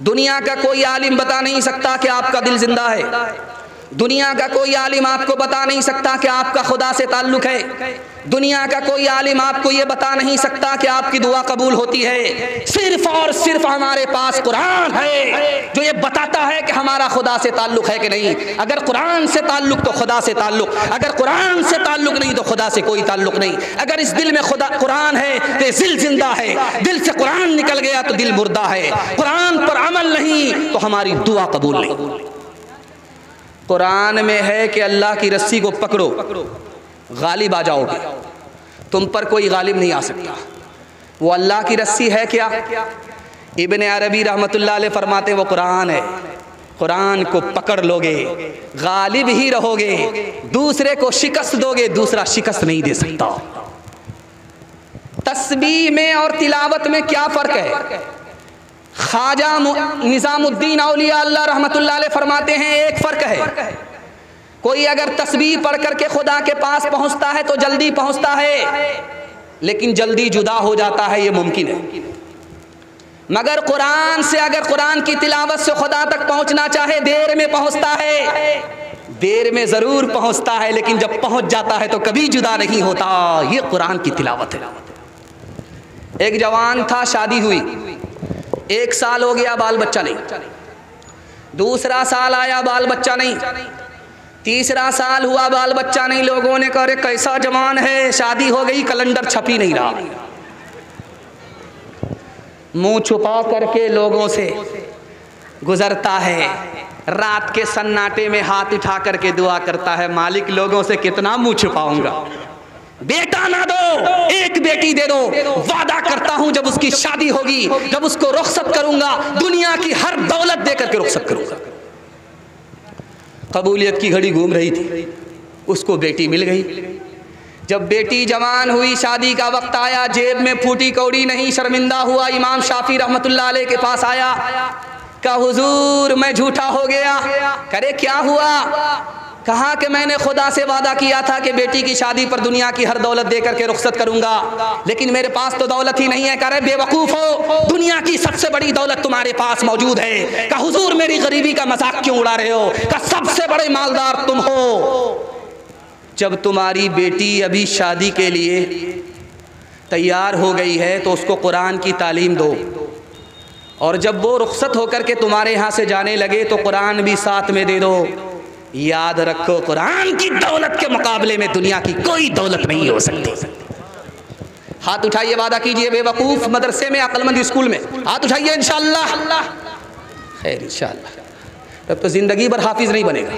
दुनिया का कोई आलिम बता नहीं सकता कि आपका दिल जिंदा है, दुनिया का कोई आलिम आपको बता नहीं सकता कि आपका खुदा से ताल्लुक है, दुनिया का कोई आलिम आपको ये बता नहीं सकता कि आपकी दुआ कबूल होती है। सिर्फ और सिर्फ हमारे पास कुरान है जो ये बताता है कि हमारा खुदा से ताल्लुक है कि नहीं। अगर कुरान से ताल्लुक तो खुदा से ताल्लुक, अगर कुरान से ताल्लुक नहीं तो खुदा से कोई ताल्लुक नहीं। अगर इस दिल में खुदा कुरान है तो दिल जिंदा है, दिल से कुरान निकल गया तो दिल मुर्दा है। कुरान पर अमल नहीं तो हमारी दुआ कबूल नहीं। कुरान में है कि अल्लाह की रस्सी को पकड़ो, गालिब आ जाओगे, तुम पर कोई गालिब नहीं आ सकता। वो अल्लाह की रस्सी है क्या? इब्ने अरबी रहमतुल्लाह अलैह फरमाते वो कुरान है। कुरान को पकड़ लोगे गालिब ही रहोगे, दूसरे को शिकस्त दोगे दूसरा शिकस्त नहीं दे सकता। तस्बीह में और तिलावत में क्या फ़र्क है? ख्वाजा निज़ामुद्दीन औलिया अल्लाह रहमतुल्लाह अलैह फरमाते हैं एक फ़र्क है, कोई अगर तस्बीह पढ़ करके खुदा के पास पहुंचता है तो जल्दी पहुंचता है, लेकिन जल्दी जुदा हो जाता है, ये मुमकिन है। मगर कुरान से अगर कुरान की तिलावत से खुदा तक पहुंचना चाहे देर में पहुंचता है, देर में ज़रूर पहुंचता है, लेकिन जब पहुंच जाता है तो कभी जुदा नहीं होता। ये कुरान की तिलावत है। एक जवान था, शादी हुई, 1 साल हो गया बाल बच्चा नहीं, दूसरा साल आया बाल बच्चा नहीं, तीसरा साल हुआ बाल बच्चा नहीं। लोगों ने कहा कैसा जवान है, शादी हो गई कैलेंडर छप ही नहीं रहा। मुंह छुपा करके लोगों से गुजरता है, रात के सन्नाटे में हाथ उठा करके दुआ करता है, मालिक लोगों से कितना मुंह छुपाऊंगा, बेटा ना दो, एक बेटी दे दो, वादा करता हूं जब उसकी शादी होगी, जब उसको रुखसत करूंगा, दुनिया की हर दौलत देकर के रुखसत करूंगा। कबूलियत की घड़ी घूम रही थी, उसको बेटी मिल गई। जब बेटी जवान हुई, शादी का वक्त आया, जेब में फूटी कौड़ी नहीं, शर्मिंदा हुआ, इमाम शाफी रहमतुल्लाह अलैह के पास आया, कहा हुजूर मैं झूठा हो गया। करे क्या हुआ? कहा कि मैंने खुदा से वादा किया था कि बेटी की शादी पर दुनिया की हर दौलत देकर के रुखसत करूंगा, लेकिन मेरे पास तो दौलत ही नहीं है। कह रहे बेवकूफ़ हो, दुनिया की सबसे बड़ी दौलत तुम्हारे पास मौजूद है। कहा हुजूर मेरी गरीबी का मजाक क्यों उड़ा रहे हो? कहा सबसे बड़े मालदार तुम हो। जब तुम्हारी बेटी अभी शादी के लिए तैयार हो गई है तो उसको कुरान की तालीम दो, और जब वो रुखसत होकर के तुम्हारे यहाँ से जाने लगे तो कुरान भी साथ में दे दो। याद रखो कुरान की दौलत के मुकाबले में दुनिया की कोई दौलत नहीं हो सकती। हाथ उठाइए, वादा कीजिए, बेवकूफ़ मदरसे में, अक्लमंद स्कूल में, हाथ उठाइए, इंशाअल्लाह खैर इंशाअल्लाह। तब तो जिंदगी भर हाफिज नहीं बनेगा।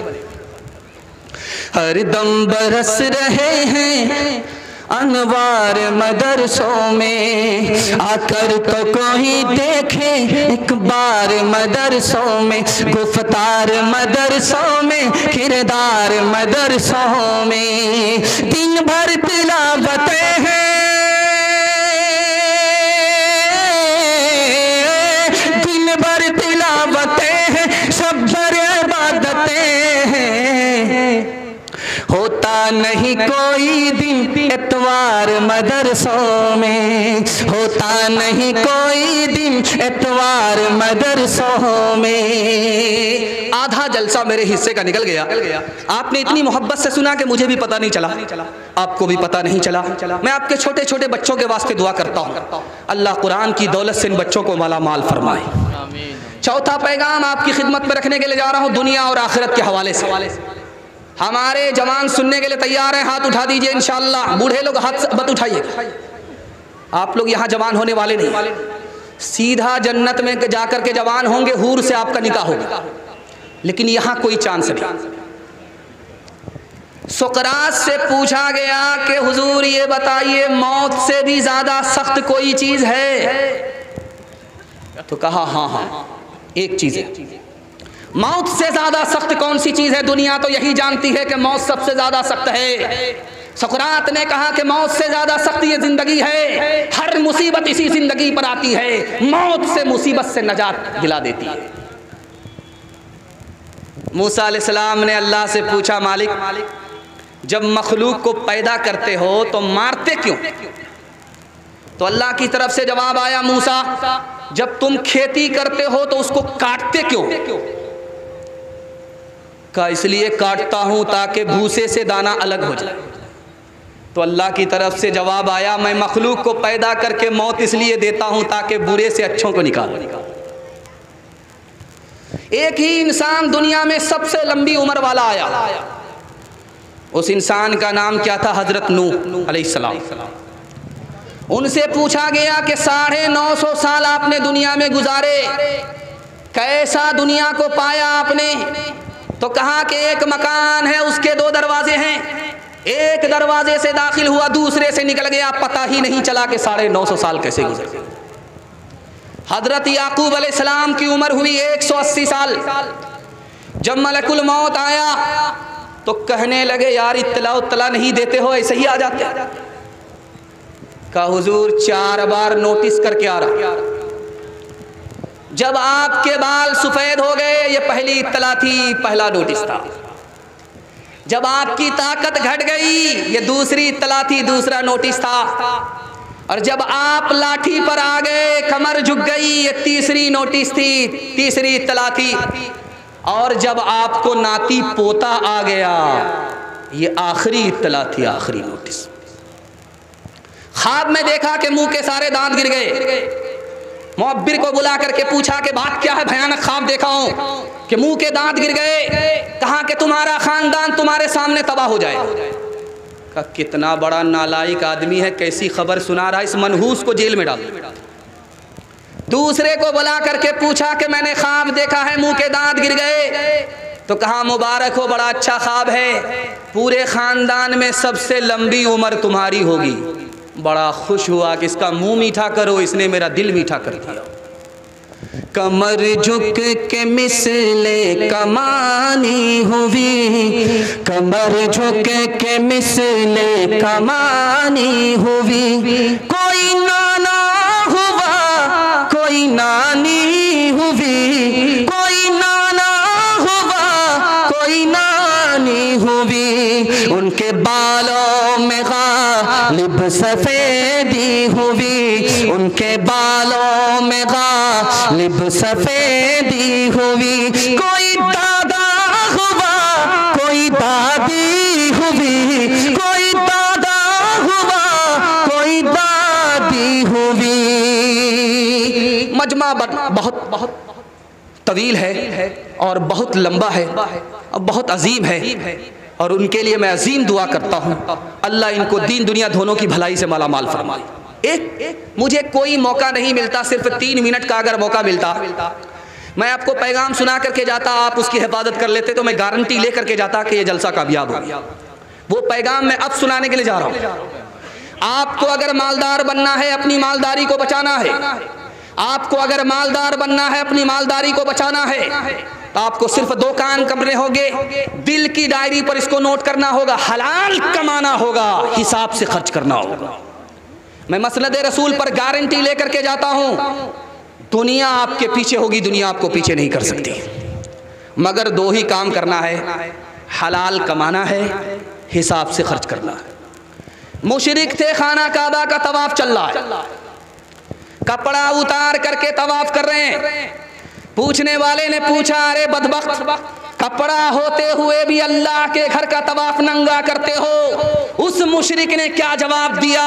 हर दम बरस रहे हैं अनवार मदरसों में, आकर तो कोई देखे एक बार मदरसों में, गुफ्तार मदरसों में, किरदार मदरसों में, दिन भर तिलावतें हैं, दिन भर तिलावतें हैं, सब भर इबादतें हैं, होता नहीं कोई दिन एतवार मदरसों में, होता नहीं कोई दिन एतवार मदरसों में। आधा जलसा मेरे हिस्से का निकल गया। आपने इतनी मोहब्बत से सुना कि मुझे भी पता नहीं चला, आपको भी पता नहीं चला। मैं आपके छोटे छोटे बच्चों के वास्ते दुआ करता हूँ, अल्लाह कुरान की दौलत से इन बच्चों को माला माल फरमाए। चौथा पैगाम आपकी खिदमत में रखने के लिए जा रहा हूँ, दुनिया और आखिरत के हवाले से। हमारे जवान सुनने के लिए तैयार हैं? हाथ उठा दीजिए इंशाअल्लाह। बूढ़े लोग हाथ मत उठाइए, आप लोग यहाँ जवान होने वाले नहीं, सीधा जन्नत में जाकर के जवान होंगे, हूर से आपका निकाह होगा, लेकिन यहाँ कोई चांस नहीं। सुकरात से पूछा गया कि हुजूर ये बताइए मौत से भी ज्यादा सख्त कोई चीज है? तो कहा हाँ एक चीज है। मौत से ज्यादा सख्त कौन सी चीज है? दुनिया तो यही जानती है कि मौत सबसे ज्यादा सख्त है। सुकरात ने कहा कि मौत से ज्यादा सख्त ये जिंदगी है, हर मुसीबत इसी जिंदगी पर आती है, मौत से मुसीबत से नजात दिला देती है। मूसा अलैहिस्सलाम ने अल्लाह से पूछा, मालिक जब मखलूक को पैदा करते हो तो मारते क्यों? तो अल्लाह की तरफ से जवाब आया, मूसा जब तुम खेती करते हो तो उसको काटते क्यों? का इसलिए काटता हूं ताकि भूसे से दाना अलग हो जाए। तो अल्लाह की तरफ से जवाब आया, मैं मखलूक को पैदा करके मौत इसलिए देता हूं ताकि बुरे से अच्छों को निकालूं। एक ही इंसान दुनिया में सबसे लंबी उम्र वाला आया, उस इंसान का नाम क्या था? हजरत नूह अलैहिस्सलाम। उनसे पूछा गया कि 950 साल आपने दुनिया में गुजारे, कैसा दुनिया को पाया आपने? तो कहा कि एक मकान है, उसके 2 दरवाजे हैं, एक दरवाजे से दाखिल हुआ, दूसरे से निकल गया, पता ही नहीं चला कि 950 साल कैसे गुजरे। हजरत याकूब अलैहिस्सलाम की उम्र हुई 180 साल। जब मलकुल मौत आया तो कहने लगे, यार इत्तला नहीं देते हो, ऐसे ही आ जाते। कहा हुजूर 4 बार नोटिस करके आ रहा, जब आपके बाल सफेद हो गए ये पहली इत्तला थी, पहला नोटिस था। जब आपकी ताकत घट गई ये दूसरी इत्तला थी, दूसरा नोटिस था। और जब आप लाठी पर आ गए, कमर झुक गई, ये तीसरी नोटिस थी, तीसरी इत्तला थी। और जब आपको नाती पोता आ गया ये आखिरी इत्तला थी, आखिरी नोटिस। ख्वाब में देखा कि मुंह के सारे दांत गिर गए। मुअब्बिर को बुला करके पूछा कि बात क्या है, भयानक ख्वाब देखा हूं कि मुंह के दांत गिर गए। कहा कि तुम्हारा खानदान तुम्हारे सामने तबाह हो जाए। कहा कितना बड़ा नालायक आदमी है, कैसी खबर सुना रहा है, इस मनहूस को जेल में डाल। दूसरे को बुला करके पूछा कि मैंने ख्वाब देखा है मुंह के दांत गिर गए। तो कहा मुबारक हो, बड़ा अच्छा ख्वाब है, पूरे खानदान में सबसे लंबी उम्र तुम्हारी होगी। बड़ा खुश हुआ कि इसका मुंह मीठा करो, इसने मेरा दिल मीठा कर दिया। कमर झुक के मिसले कमानी हुई, कमर झुक के मिसले कमानी हुई। कोई नाना हुआ कोई नानी हुई, कोई नाना हुआ कोई नानी हुई। उनके बालों में गालिब सफेदी हुई, उनके बालों में गालिब सफेदी हुई। कोई दादा हुआ कोई दादी हुई, कोई दादा हुआ कोई दादी हुई। मजमा बहुत बहुत तवील है और बहुत लंबा है और बहुत अजीम है। और उनके लिए मैं अजीम दुआ करता हूँ, अल्लाह इनको दीन दुनिया दोनों की भलाई से माला माल फरमाए। एक मुझे कोई मौका नहीं मिलता, सिर्फ 3 मिनट का अगर मौका मिलता, मैं आपको पैगाम सुना करके जाता, आप उसकी हिफाजत कर लेते, तो मैं गारंटी ले करके जाता कि ये जलसा कामयाब हो गया। वो पैगाम मैं अब सुनाने के लिए जा रहा हूँ। आपको अगर मालदार बनना है, अपनी मालदारी को बचाना है, आपको अगर मालदार बनना है, अपनी मालदारी को बचाना है, तो आपको सिर्फ 2 कान करने होंगे। दिल की डायरी पर इसको नोट करना होगा, हलाल कमाना होगा, हिसाब से खर्च करना होगा। मैं मसनद रसूल पर गारंटी लेकर के जाता हूं, दुनिया आपके पीछे होगी, दुनिया आपको पीछे नहीं कर सकती। मगर 2 ही काम करना है, हलाल कमाना है, हिसाब से खर्च करना है। मुशरिक थे, खाना काबा का तवाफ चल रहा है, कपड़ा उतार करके तवाफ कर रहे हैं। पूछने वाले ने पूछा, अरे बदबख्त, कपड़ा होते हुए भी अल्लाह के घर का तवाफ नंगा करते हो? उस मुशरिक ने क्या जवाब दिया?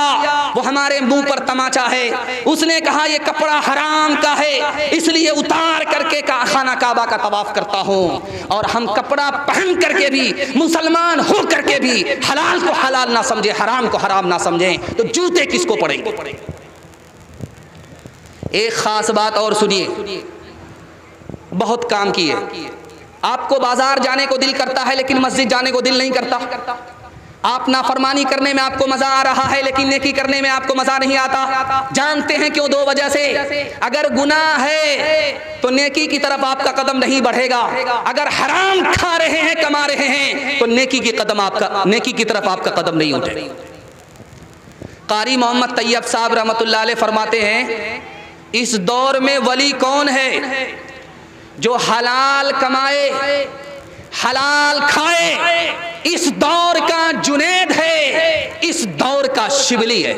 वो हमारे मुंह पर तमाचा है। उसने कहा ये कपड़ा हराम का है, इसलिए उतार करके खाना काबा का तवाफ करता हूँ। और हम कपड़ा पहन करके भी, मुसलमान हो करके भी हलाल को हलाल ना समझे, हराम को हराम ना समझें, तो जूते किसको पड़ेंगे? एक खास बात और सुनिए, बहुत काम किए। आपको बाजार जाने को दिल करता है लेकिन मस्जिद जाने को दिल नहीं करता। आप नाफरमानी करने में आपको मजा आ रहा है लेकिन नेकी करने में आपको मजा नहीं आता। जानते हैं क्यों? 2 वजह से। अगर गुनाह है तो नेकी की तरफ आपका कदम नहीं बढ़ेगा। अगर हराम खा रहे हैं, कमा रहे हैं, तो नेकी की तरफ आपका कदम नहीं उठेगा। कारी मोहम्मद तैयब साहब रहमतुल्लाह अलैह फरमाते हैं, इस दौर में वली कौन है जो हलाल कमाए, हलाल खाए? इस दौर का जुनैद है, इस दौर का शिबली है।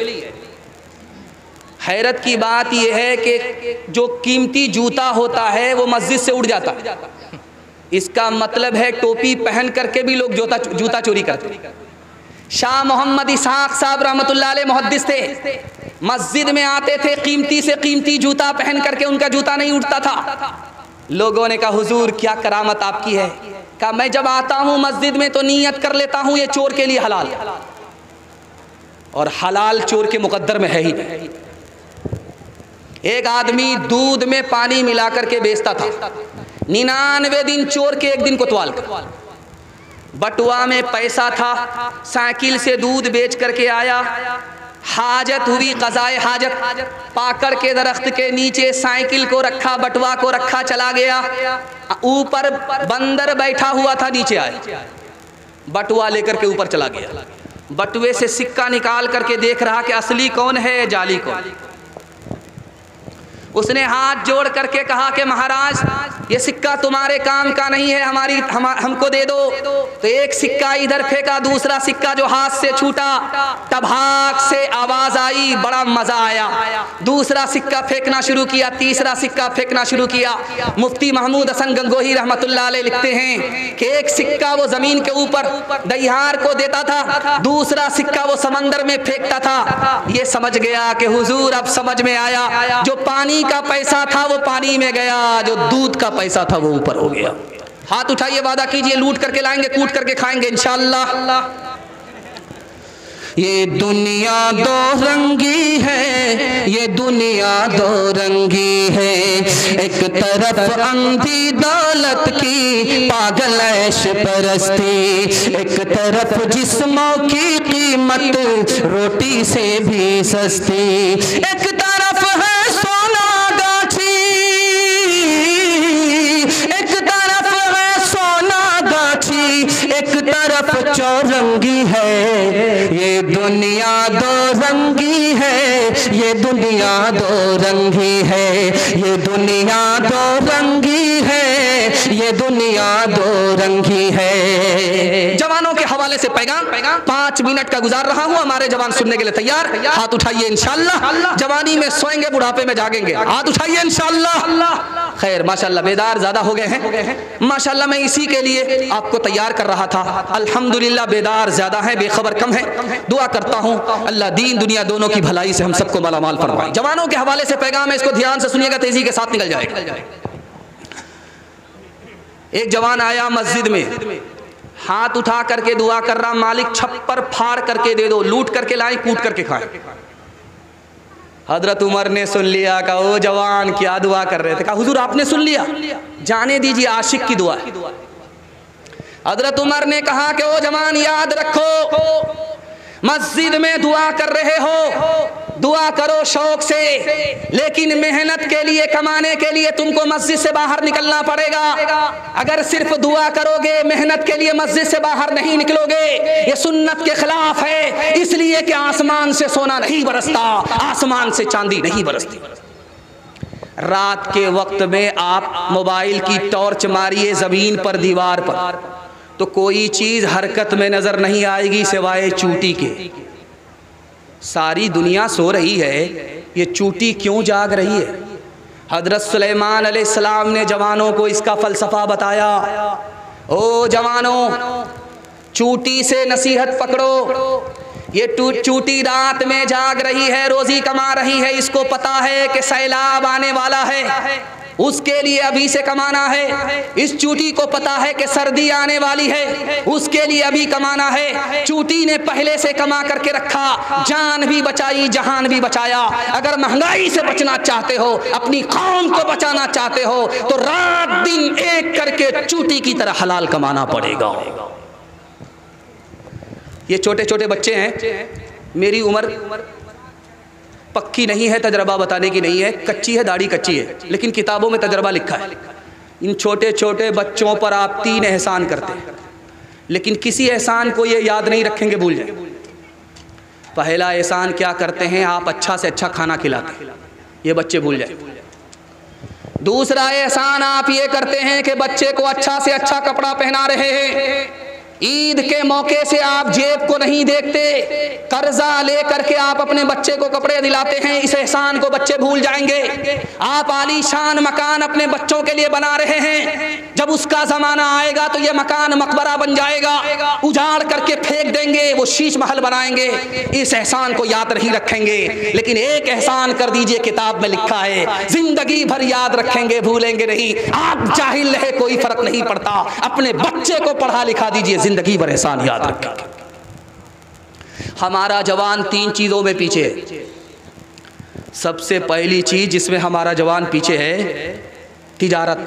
हैरत की बात यह है कि जो कीमती जूता होता है वो मस्जिद से उड़ जाता है। इसका मतलब है टोपी पहन करके भी लोग जूता चोरी करते। शाह मोहम्मद इसहाक साहब रहमतुल्लाह अलैह मुहद्दिस थे, मस्जिद में आते थे कीमती से कीमती जूता पहन करके, उनका जूता नहीं उठता था। लोगों ने कहा हुजूर क्या करामत आपकी है? कहा मैं जब आता हूं मस्जिद में तो नियत कर लेता हूं ये चोर के लिए हलाल, और हलाल चोर के मुकद्दर में है ही नहीं। एक आदमी दूध में पानी मिलाकर के बेचता था, 99 दिन चोर के 1 दिन कोतवाल। बटुआ में पैसा था, साइकिल से दूध बेच करके आया, हाजत हुई, क़ज़ाए हाजत, पाकड़ के दरख्त के नीचे साइकिल को रखा, बटुआ को रखा, चला गया। ऊपर बंदर बैठा हुआ था, नीचे आया, बटुआ लेकर के ऊपर चला गया। बटुए से सिक्का निकाल करके देख रहा कि असली कौन है, जाली कौन। उसने हाथ जोड़ करके कहा कि महाराज ये सिक्का तुम्हारे काम का नहीं है, हमको दे दो। तो एक सिक्का इधर फेंका, दूसरा सिक्का जो हाथ से छूटा, टभाक से आवाज आई, बड़ा मजा आया। दूसरा सिक्का फेंकना शुरू किया, तीसरा सिक्का फेंकना शुरू किया। मुफ्ती महमूद हसन गंगोही रहमतुल्लाह अलैह लिखते हैं कि एक सिक्का वो जमीन के ऊपर दहियार को देता था, दूसरा सिक्का वो समंदर में फेंकता था। ये समझ गया कि हुजूर अब समझ में आया, जो पानी का पैसा था वो पानी में गया, जो दूध का पैसा था वो ऊपर हो गया। हाथ उठाइए, वादा कीजिए, लूट करके लाएंगे, कूट करके खाएंगे इंशाअल्लाह। ये दुनिया दो रंगी है, ये दुनिया दो रंगी है। एक तरफ अंधी दौलत की पागल ऐश परस्ती, एक तरफ जिस्मों की कीमत रोटी से भी सस्ती। एक तरफ है सोना गाछी, एक तरफ है सोना गाछी, एक तरफ चौरंगी है। ये दुनिया दो रंगी है, ये दुनिया दो रंगी है, ये दुनिया दो रंगी है, ये दुनिया दो रंगी है। जवानों के हवाले से पैगाम 5 मिनट का गुजार रहा हूं, हमारे जवान सुनने के लिए तैयार? हाथ उठाइए इंशाअल्लाह। जवानी में सोएंगे, बुढ़ापे में जागेंगे। हाथ उठाइए इंशाअल्लाह। खैर माशाअल्लाह बेदार ज्यादा हो गए हैं माशाअल्लाह। मैं इसी के लिए आपको तैयार कर रहा था। अल्हम्दुलिल्लाह बेदार ज्यादा है, बेखबर कम है। दुआ करता हूं अल्लाह दीन दुनिया दोनों की भलाई से हम सबको मालामाल फरमाए। जवानों के हवाले से पैगाम है, इसको ध्यान से सुनिएगा, तेजी के साथ निकल जाएगा। एक जवान आया मस्जिद में, हाथ उठा करके दुआ कर रहा, मालिक छप्पर फाड़ करके दे दो, लूट करके लाए, कूट करके खाएं। हजरत उमर ने सुन लिया, कहा ओ जवान क्या दुआ कर रहे थे? कहा हुजूर आपने सुन लिया, जाने दीजिए, आशिक की दुआ। हजरत उमर ने कहा कि ओ जवान याद रखो, मस्जिद में दुआ कर रहे हो, दुआ करो शौक से, लेकिन मेहनत के लिए, कमाने के लिए तुमको मस्जिद से बाहर निकलना पड़ेगा। अगर सिर्फ दुआ करोगे, मेहनत के लिए मस्जिद से बाहर नहीं निकलोगे, ये सुन्नत के खिलाफ है। इसलिए कि आसमान से सोना नहीं बरसता, आसमान से चांदी नहीं बरसती। रात के वक्त में आप मोबाइल की टॉर्च मारिए जमीन पर, दीवार पर, तो कोई चीज हरकत में नजर नहीं आएगी सिवाय चूटी के। सारी दुनिया सो रही है, ये चूटी क्यों जाग रही है? हजरत सुलेमान अलैहिस्सलाम ने जवानों को इसका फलसफा बताया। ओ जवानों, चूटी से नसीहत पकड़ो। ये चूटी रात में जाग रही है, रोजी कमा रही है, इसको पता है कि सैलाब आने वाला है, उसके लिए अभी से कमाना है। इस चूटी को पता है कि सर्दी आने वाली है, उसके लिए अभी कमाना है। चूटी ने पहले से कमा करके रखा, जान भी बचाई, जहान भी बचाया। अगर महंगाई से बचना चाहते हो, अपनी कौम को बचाना चाहते हो, तो रात दिन एक करके चूटी की तरह हलाल कमाना पड़ेगा। ये छोटे छोटे बच्चे हैं, मेरी उम्र पक्की नहीं है, तजर्बा बताने की नहीं है, कच्ची है, दाढ़ी कच्ची है, लेकिन किताबों में तजर्बा लिखा है। इन छोटे छोटे बच्चों पर आप 3 एहसान करते हैं, लेकिन किसी एहसान को ये याद नहीं रखेंगे, भूल जाए। पहला एहसान क्या करते हैं? आप अच्छा से अच्छा खाना खिलाते हैं, ये बच्चे भूल जाए। दूसरा एहसान आप ये करते हैं कि बच्चे को अच्छा से अच्छा कपड़ा पहना रहे हैं। ईद के मौके से आप जेब को नहीं देखते, कर्जा लेकर के आप अपने बच्चे को कपड़े दिलाते हैं, इस एहसान को बच्चे भूल जाएंगे। आप आलीशान मकान अपने बच्चों के लिए बना रहे हैं, जब उसका जमाना आएगा तो ये मकान मकबरा बन जाएगा, उजाड़ करके फेंक देंगे, वो शीश महल बनाएंगे। इस एहसान को याद नहीं रखेंगे, लेकिन एक एहसान कर दीजिए, किताब में लिखा है, जिंदगी भर याद रखेंगे, भूलेंगे नहीं। आप जाहिल रहे, कोई फर्क नहीं पड़ता, अपने बच्चे को पढ़ा लिखा दीजिए, जिंदगी भर एहसान याद रखेंगे। हमारा जवान 3 चीजों में पीछे है। सबसे पहली चीज जिसमें हमारा जवान पीछे है, तिजारत।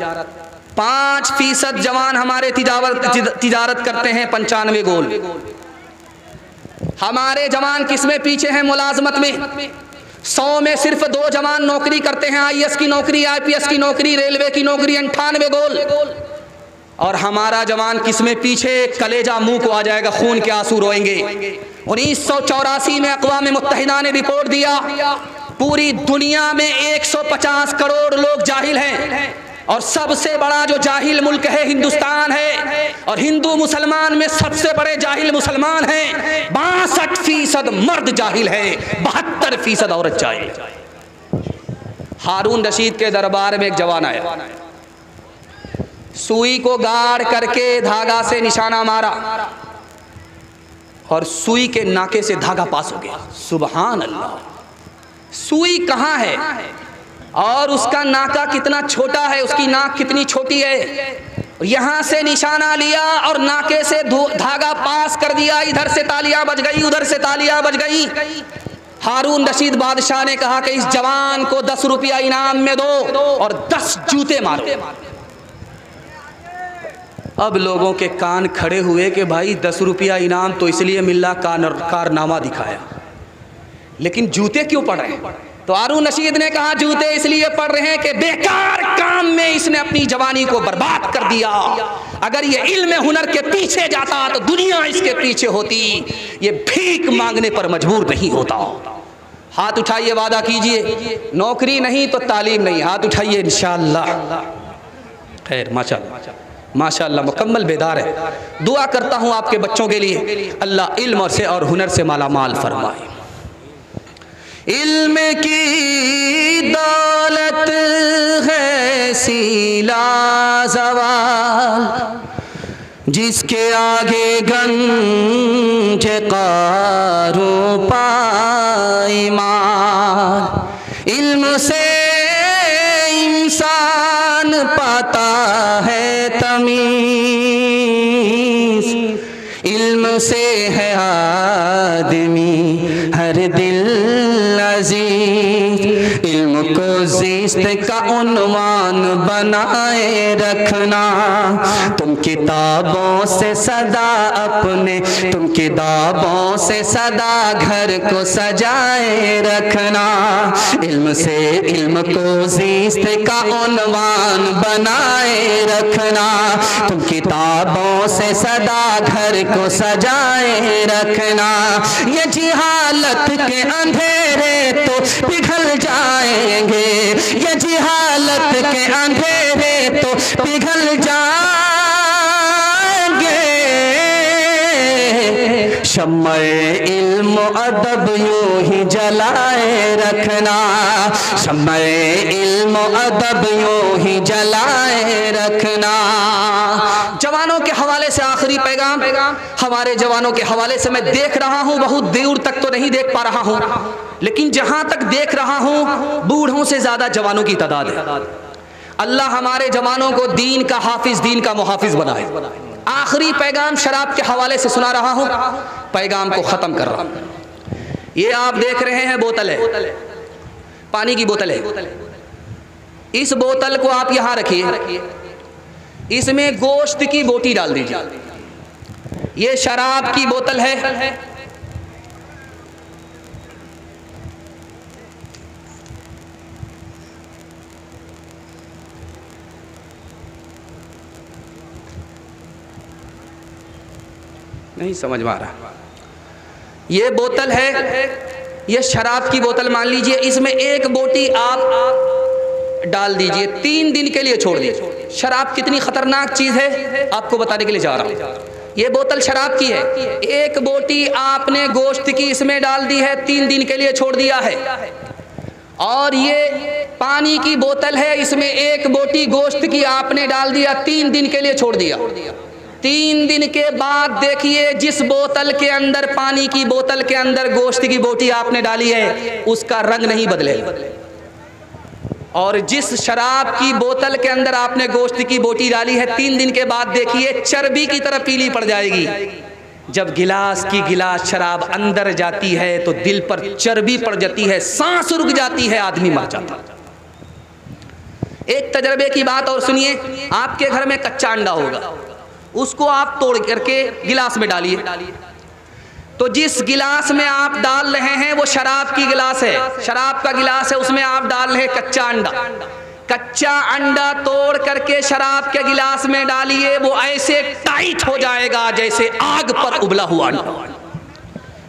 5% जवान हमारे तिजारत करते हैं 95 गोल। हमारे जवान किसमें पीछे हैं? मुलाजमत में। 100 में सिर्फ 2 जवान नौकरी करते हैं, IAS की नौकरी, IPS की नौकरी, रेलवे की नौकरी, 98 गोल। और हमारा जवान किसमें पीछे? कलेजा मुंह को आ जाएगा, खून के आंसू रोएंगे। 1984 में अक़वाम मुत्तहिदा ने रिपोर्ट दिया, पूरी दुनिया में 150 करोड़ लोग जाहिल हैं और सबसे बड़ा जो जाहिल मुल्क है हिंदुस्तान है, और हिंदू मुसलमान में सबसे बड़े जाहिल मुसलमान हैं। 62% मर्द जाहिल है, 72% औरत जाहिल। हारून रशीद के दरबार में एक जवान आया, सुई को गाड़ करके धागा से निशाना मारा और सुई के नाके से धागा पास हो गया। सुभान अल्लाह। सुई कहाँ है और उसका नाका कितना छोटा है, उसकी नाक कितनी छोटी है। यहां से निशाना लिया और नाके से धागा पास कर दिया। इधर से तालियां बज गई, उधर से तालियां बज गई। हारून रशीद बादशाह ने कहा कि इस जवान को 10 रुपया इनाम में दो और 10 जूते मारो। अब लोगों के कान खड़े हुए कि भाई 10 रुपया इनाम तो इसलिए मिला, कारनामा दिखाया, लेकिन जूते क्यों पड़ रहे हैं? तो हारून रशीद ने कहा जूते इसलिए पड़ रहे हैं कि बेकार काम में इसने अपनी जवानी को बर्बाद कर दिया। अगर ये इल्म हुनर के पीछे जाता तो दुनिया इसके पीछे होती। ये भीख मांगने पर मजबूर नहीं होता। हाथ उठाइए, वादा कीजिए, नौकरी नहीं तो तालीम नहीं। हाथ उठाइए, इंशाअल्लाह। खैर, माशाअल्लाह माशाअल्लाह, मुकम्मल बेदार है। दुआ करता हूँ आपके बच्चों के लिए, अल्लाह इल्म से और हुनर से माला माल फरमाए। इल्म की दौलत है सीला ज़वाल, जिसके आगे गंज कारो पाईमाल। इल्म से इंसान पाता है तमीज़, इल्म से है आदमी हर दिल अज़ीज़। इल्म को ज़िस्त का उन्वान बनाए रखना, तुम किताबों से सदा अपने, तुम किताबों से सदा घर को सजाए रखना। इल्म से इल्म को ज़िस्त का उन्वान बनाए रखना, तुम किताबों से सदा घर को सजाए रखना। ये जिहालत के अंधेरे तो पिघल जाएंगे, ये जिहालत के अंधेरे तो पिघल जाएंगे। शम्मे इल्म अदब यूं ही जलाए रखना, शम्मे इल्म अदब यूं ही जलाए रखना। जवानों के हवाले से आखिरी पैगाम, हमारे जवानों के हवाले से मैं देख रहा हूँ, बहुत दूर तक तो नहीं देख पा रहा हूँ, लेकिन जहाँ तक देख रहा हूँ बूढ़ों से ज़्यादा जवानों की तादाद है। अल्लाह हमारे जवानों को दीन का हाफिज, दीन का मुहाफिज बनाए। आखिरी पैगाम शराब के हवाले से सुना रहा हूँ, पैगाम को ख़त्म कर रहा हूँ। ये आप देख रहे हैं बोतल है, पानी की बोतल है। इस बोतल को आप यहाँ रखिए, इसमें गोश्त की बोटी डाल दीजिए। ये शराब की बोतल है, नहीं समझ में आ रहा। ये बोतल है, ये शराब की बोतल मान लीजिए, इसमें एक बोटी आप डाल दीजिए, 3 दिन के लिए छोड़ दीजिए। शराब कितनी खतरनाक चीज़ है आपको बताने के लिए जा रहा हूँ। ये बोतल शराब की है, एक बोटी आपने गोश्त की इसमें डाल दी है, 3 दिन के लिए छोड़ दिया है। और ये पानी की बोतल है, इसमें एक बोटी गोश्त की आपने डाल दिया, 3 दिन के लिए छोड़ दिया। 3 दिन के बाद देखिए, जिस बोतल के अंदर, पानी की बोतल के अंदर गोश्त की बोटी आपने डाली है, उसका रंग नहीं बदले। और जिस शराब की बोतल के अंदर आपने गोश्त की बोटी डाली है, 3 दिन के बाद देखिए चर्बी की तरह पीली पड़ जाएगी। जब गिलास की गिलास शराब अंदर जाती है तो दिल पर चर्बी पड़ जाती है, सांस रुक जाती है, आदमी मर जाता है। एक तजर्बे की बात और सुनिए, आपके घर में कच्चा अंडा होगा, उसको आप तोड़ करके गिलास में डालिए, तो जिस गिलास में आप डाल रहे हैं वो शराब की गिलास है, शराब का गिलास है, उसमें आप डाल रहे हैं कच्चा अंडा। कच्चा अंडा तोड़ करके शराब के गिलास में डालिए, वो ऐसे टाइट हो जाएगा जैसे आग पर उबला हुआ अंडा।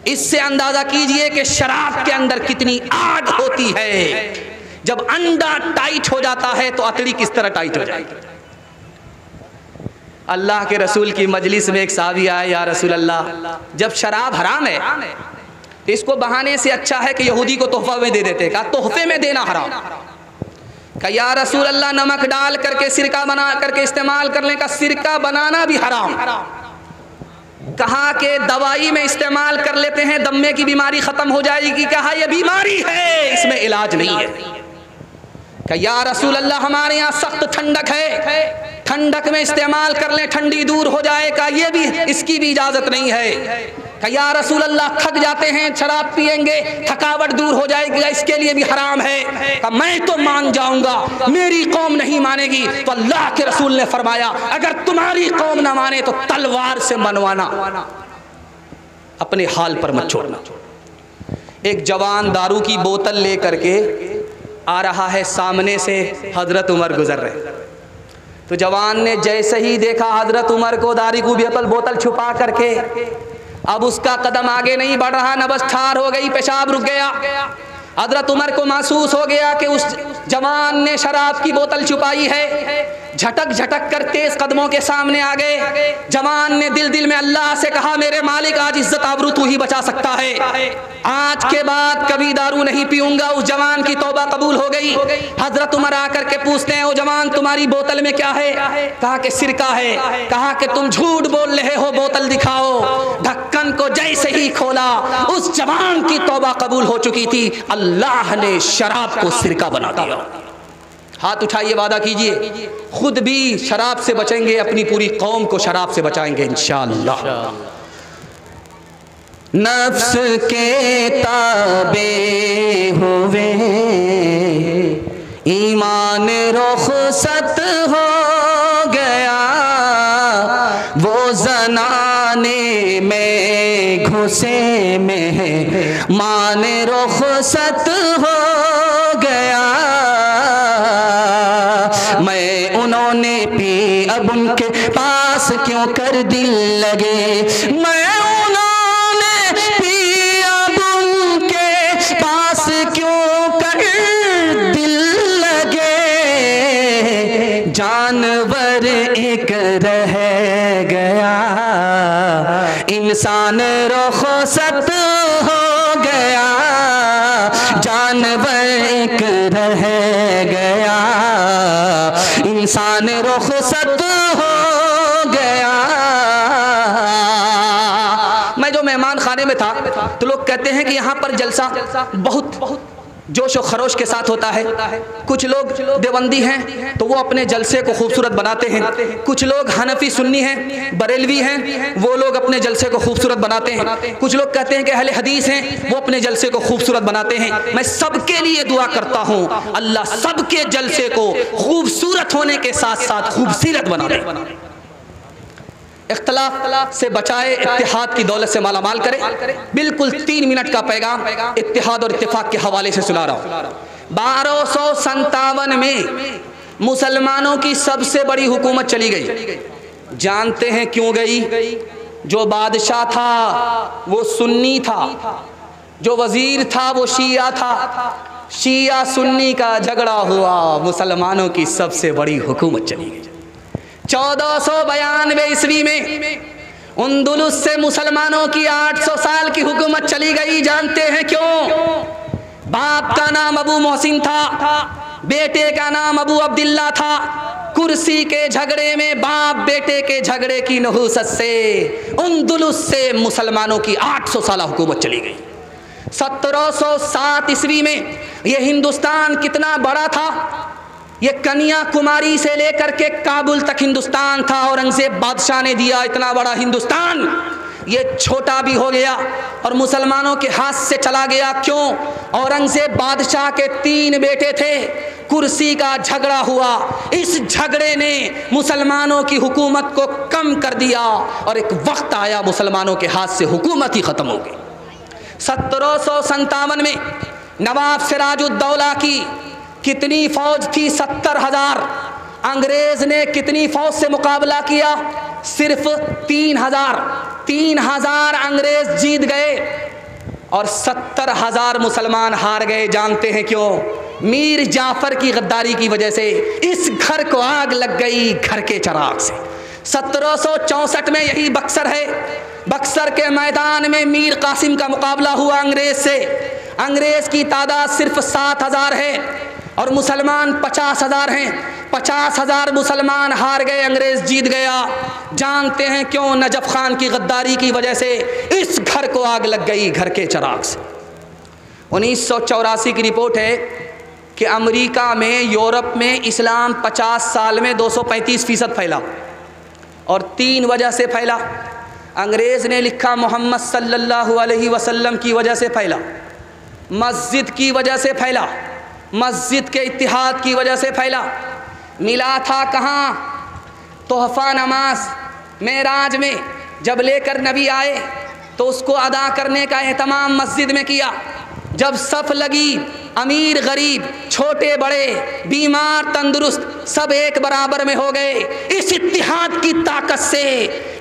इससे अंदाजा कीजिए कि शराब के अंदर कितनी आग होती है। जब अंडा टाइट हो जाता है तो अतड़ी किस तरह टाइट हो जाएगी। अल्लाह के रसूल की मजलिस में एक साहबी आए, या रसूल अल्लाह, जब शराब हराम है तो इसको बहाने से अच्छा है कि यहूदी को तोहफा में दे देते। कहा तोहफे में देना हराम। कहा या रसूल अल्लाह, नमक डाल करके सिरका बना करके इस्तेमाल करने का, सिरका बनाना भी हराम। कहा कि दवाई में इस्तेमाल कर लेते हैं, दम्मे की बीमारी खत्म हो जाएगी। कहा यह बीमारी है, इसमें इलाज नहीं है। कहा या रसूल अल्लाह, हमारे यहाँ सख्त ठंडक है, ठंडक में इस्तेमाल कर लें, ठंडी दूर हो जाएगा, ये भी, इसकी भी इजाजत नहीं है। कहा या रसूल अल्लाह, थक जाते हैं, शराब पिएंगे, थकावट दूर हो जाएगी, इसके लिए भी हराम है। कहा मैं तो मान जाऊंगा, मेरी कौम नहीं मानेगी। तो अल्लाह के रसूल ने फरमाया, अगर तुम्हारी कौम ना माने तो तलवार से मनवाना, अपने हाल पर मत छोड़ना। एक जवान दारू की बोतल लेकर के आ रहा है, सामने से हजरत उमर गुजर रहे। तो जवान ने जैसे ही देखा हजरत उमर को, दारू की बोतल छुपा करके, अब उसका कदम आगे नहीं बढ़ रहा, नबज ठार हो गई, पेशाब रुक गया। हजरत उमर को महसूस हो गया कि उस जवान ने शराब की बोतल छुपाई है। झटक झटक कर तेज कदमों के सामने आ गए। जवान ने दिल दिल में अल्लाह से कहा, मेरे मालिक, आज इज्जत आबरू तू ही बचा सकता है, आज के बाद कभी दारू नहीं पीऊंगा। उस जवान की तौबा कबूल हो गई। हजरत उमर आकर के पूछते हैं, ओ जवान, तुम्हारी बोतल में क्या है? कहा कि सिरका है। कहा कि तुम झूठ बोल रहे हो, बोतल दिखाओ। ढक्कन को जैसे ही खोला, उस जवान की तौबा कबूल हो चुकी थी। अल्लाह ने शराब को सिरका बना दिया। हाथ उठाइए, वादा कीजिए, खुद भी शराब से बचेंगे, अपनी पूरी कौम को शराब से बचाएंगे इंशाअल्लाह। नफ्स के ताबे हुए, ईमान रुखसत हो गया, वो ज़नाने में घुसे में मान रुखसत हो गया। मैं उन्होंने पी, अब उनके पास क्यों कर दिल लगे। मैं उन्होंने पी, अब उनके पास क्यों कर दिल लगे। जानवर एक रह गया, इंसान रुखसत हो गया। जानवर एक रह गया, इंसान रुखसत हो गया। मैं जो मेहमान खाने में था तो लोग कहते हैं कि यहाँ पर जलसा बहुत जोश और खरोश के साथ होता है। कुछ लोग देवबंदी हैं तो वो अपने जलसे को खूबसूरत बनाते हैं। कुछ लोग हनफी सुन्नी हैं, बरेलवी हैं, वो लोग अपने जलसे को खूबसूरत बनाते हैं। कुछ लोग कहते हैं कि अहले हदीस हैं, वो अपने जलसे को खूबसूरत बनाते हैं। मैं सबके लिए दुआ करता हूँ, अल्लाह सबके जलसे को खूबसूरत होने के साथ साथ खूबसूरत बना दे, इख्तिलाफ से बचाए, इत्तिहाद की दौलत से मालामाल करे। बिल्कुल 3 मिनट का पैगाम इत्तिहाद और इत्तिफाक के हवाले से सुना रहा हूँ। 1257 में मुसलमानों की सबसे बड़ी हुकूमत चली गई। जानते हैं क्यों गई? जो बादशाह था वो सुन्नी था, जो वजीर था वो शिया था। शिया सुन्नी का झगड़ा हुआ, मुसलमानों की सबसे बड़ी हुकूमत चली गई। 1492 ईस्वी में उंदुलुस से मुसलमानों की 800 साल की हुकूमत चली गई। जानते हैं क्यों? बाप का नाम अबू मोहसिन था, बेटे का नाम अबू अब्दुल्ला था। कुर्सी के झगड़े में, बाप बेटे के झगड़े की नहुसत से उंदुलुस से मुसलमानों की 800 साल हुकूमत चली गई। 1707 ईस्वी में यह हिंदुस्तान कितना बड़ा था, ये कन्याकुमारी से लेकर के काबुल तक हिंदुस्तान था। औरंगजेब बादशाह ने दिया इतना बड़ा हिंदुस्तान, ये छोटा भी हो गया और मुसलमानों के हाथ से चला गया। क्यों? औरंगजेब बादशाह के 3 बेटे थे, कुर्सी का झगड़ा हुआ। इस झगड़े ने मुसलमानों की हुकूमत को कम कर दिया और एक वक्त आया मुसलमानों के हाथ से हुकूमत ही ख़त्म हो गई। 1757 में नवाब सिराजुद्दौला की कितनी फ़ौज थी? 70,000। अंग्रेज़ ने कितनी फ़ौज से मुकाबला किया? सिर्फ 3,000। 3,000 अंग्रेज़ जीत गए और 70,000 मुसलमान हार गए। जानते हैं क्यों? मीर जाफ़र की गद्दारी की वजह से। इस घर को आग लग गई घर के चिराग से। 1764 में यही बक्सर है, बक्सर के मैदान में मीर कासिम का मुकाबला हुआ अंग्रेज़ से। अंग्रेज़ की तादाद सिर्फ 7,000 है और मुसलमान 50,000 हैं। 50,000 मुसलमान हार गए, अंग्रेज़ जीत गया। जानते हैं क्यों? नजफ़ खान की गद्दारी की वजह से इस घर को आग लग गई घर के चिराग से। 1984 की रिपोर्ट है कि अमेरिका में, यूरोप में इस्लाम 50 साल में 235% फैला और 3 वजह से फैला। अंग्रेज़ ने लिखा मोहम्मद सल्लल्लाहु अलैहि वसल्लम की वजह से फैला, मस्जिद की वजह से फैला, मस्जिद के इत्तिहाद की वजह से फैला। मिला था कहाँ? तोहफ़ा नमाज मेराज में जब लेकर नबी आए तो उसको अदा करने का एहतमाम मस्जिद में किया। जब सफ़ लगी, अमीर गरीब, छोटे बड़े, बीमार तंदुरुस्त सब एक बराबर में हो गए। इस इत्तिहाद की ताकत से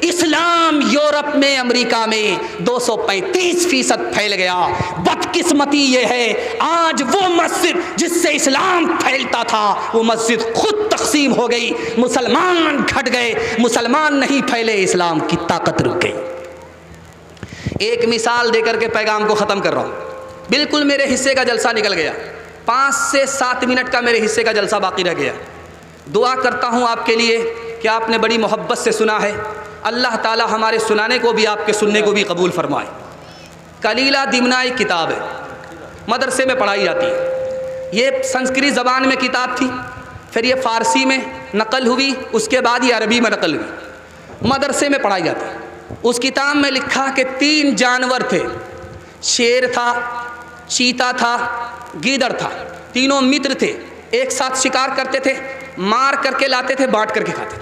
इस्लाम यूरोप में, अमेरिका में 235% फैल गया। बदकिस्मती ये है आज वो मस्जिद जिससे इस्लाम फैलता था वो मस्जिद खुद तकसीम हो गई, मुसलमान घट गए, मुसलमान नहीं फैले, इस्लाम की ताकत रुक गई। एक मिसाल देकर के पैगाम को ख़त्म कर रहा हूँ। बिल्कुल मेरे हिस्से का जलसा निकल गया, 5 से 7 मिनट का मेरे हिस्से का जलसा बाकी रह गया। दुआ करता हूँ आपके लिए कि आपने बड़ी मोहब्बत से सुना है। अल्लाह ताला हमारे सुनाने को भी, आपके सुनने को भी कबूल फरमाए। कलीला दिमना एक किताब है, मदरसे में पढ़ाई जाती है। ये संस्कृत ज़बान में किताब थी, फिर ये फ़ारसी में नकल हुई, उसके बाद ये अरबी में नकल हुई, मदरसे में पढ़ाई जाती है। उस किताब में लिखा कि 3 जानवर थे, शेर था, चीता था, गीदड़ था। तीनों मित्र थे, एक साथ शिकार करते थे, मार करके लाते थे, बांट करके खाते थे।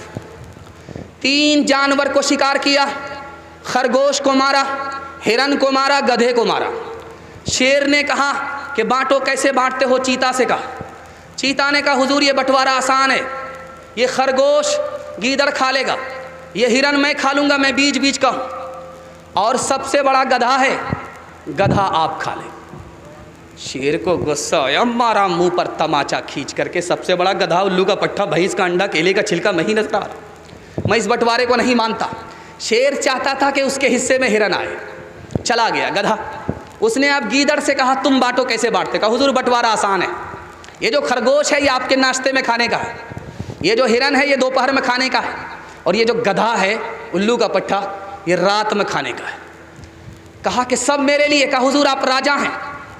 3 जानवर को शिकार किया, खरगोश को मारा, हिरन को मारा, गधे को मारा। शेर ने कहा कि बांटो, कैसे बांटते हो? चीता से कहा। चीता ने कहा हुजूर ये बंटवारा आसान है, ये खरगोश गीदड़ खा लेगा, ये हिरन मैं खा लूँगा, मैं बीच बीच का हूँ, और सबसे बड़ा गधा है, गधा आप खा ले। शेर को गुस्सा आया, मारा मुंह पर तमाचा खींच करके, सबसे बड़ा गधा, उल्लू का पट्टा, भैंस का अंडा, केले का छिलका मैं ही नजर आ रहा, मैं इस बंटवारे को नहीं मानता। शेर चाहता था कि उसके हिस्से में हिरन आए, चला गया गधा। उसने अब गीदड़ से कहा तुम बांटो, कैसे बांटते? कहा हुजूर बंटवारा आसान है, ये जो खरगोश है ये आपके नाश्ते में खाने का है, ये जो हिरन है ये दोपहर में खाने का है, और ये जो गधा है उल्लू का पट्टा ये रात में खाने का है। कहा कि सब मेरे लिए। कहा हुजूर आप राजा हैं,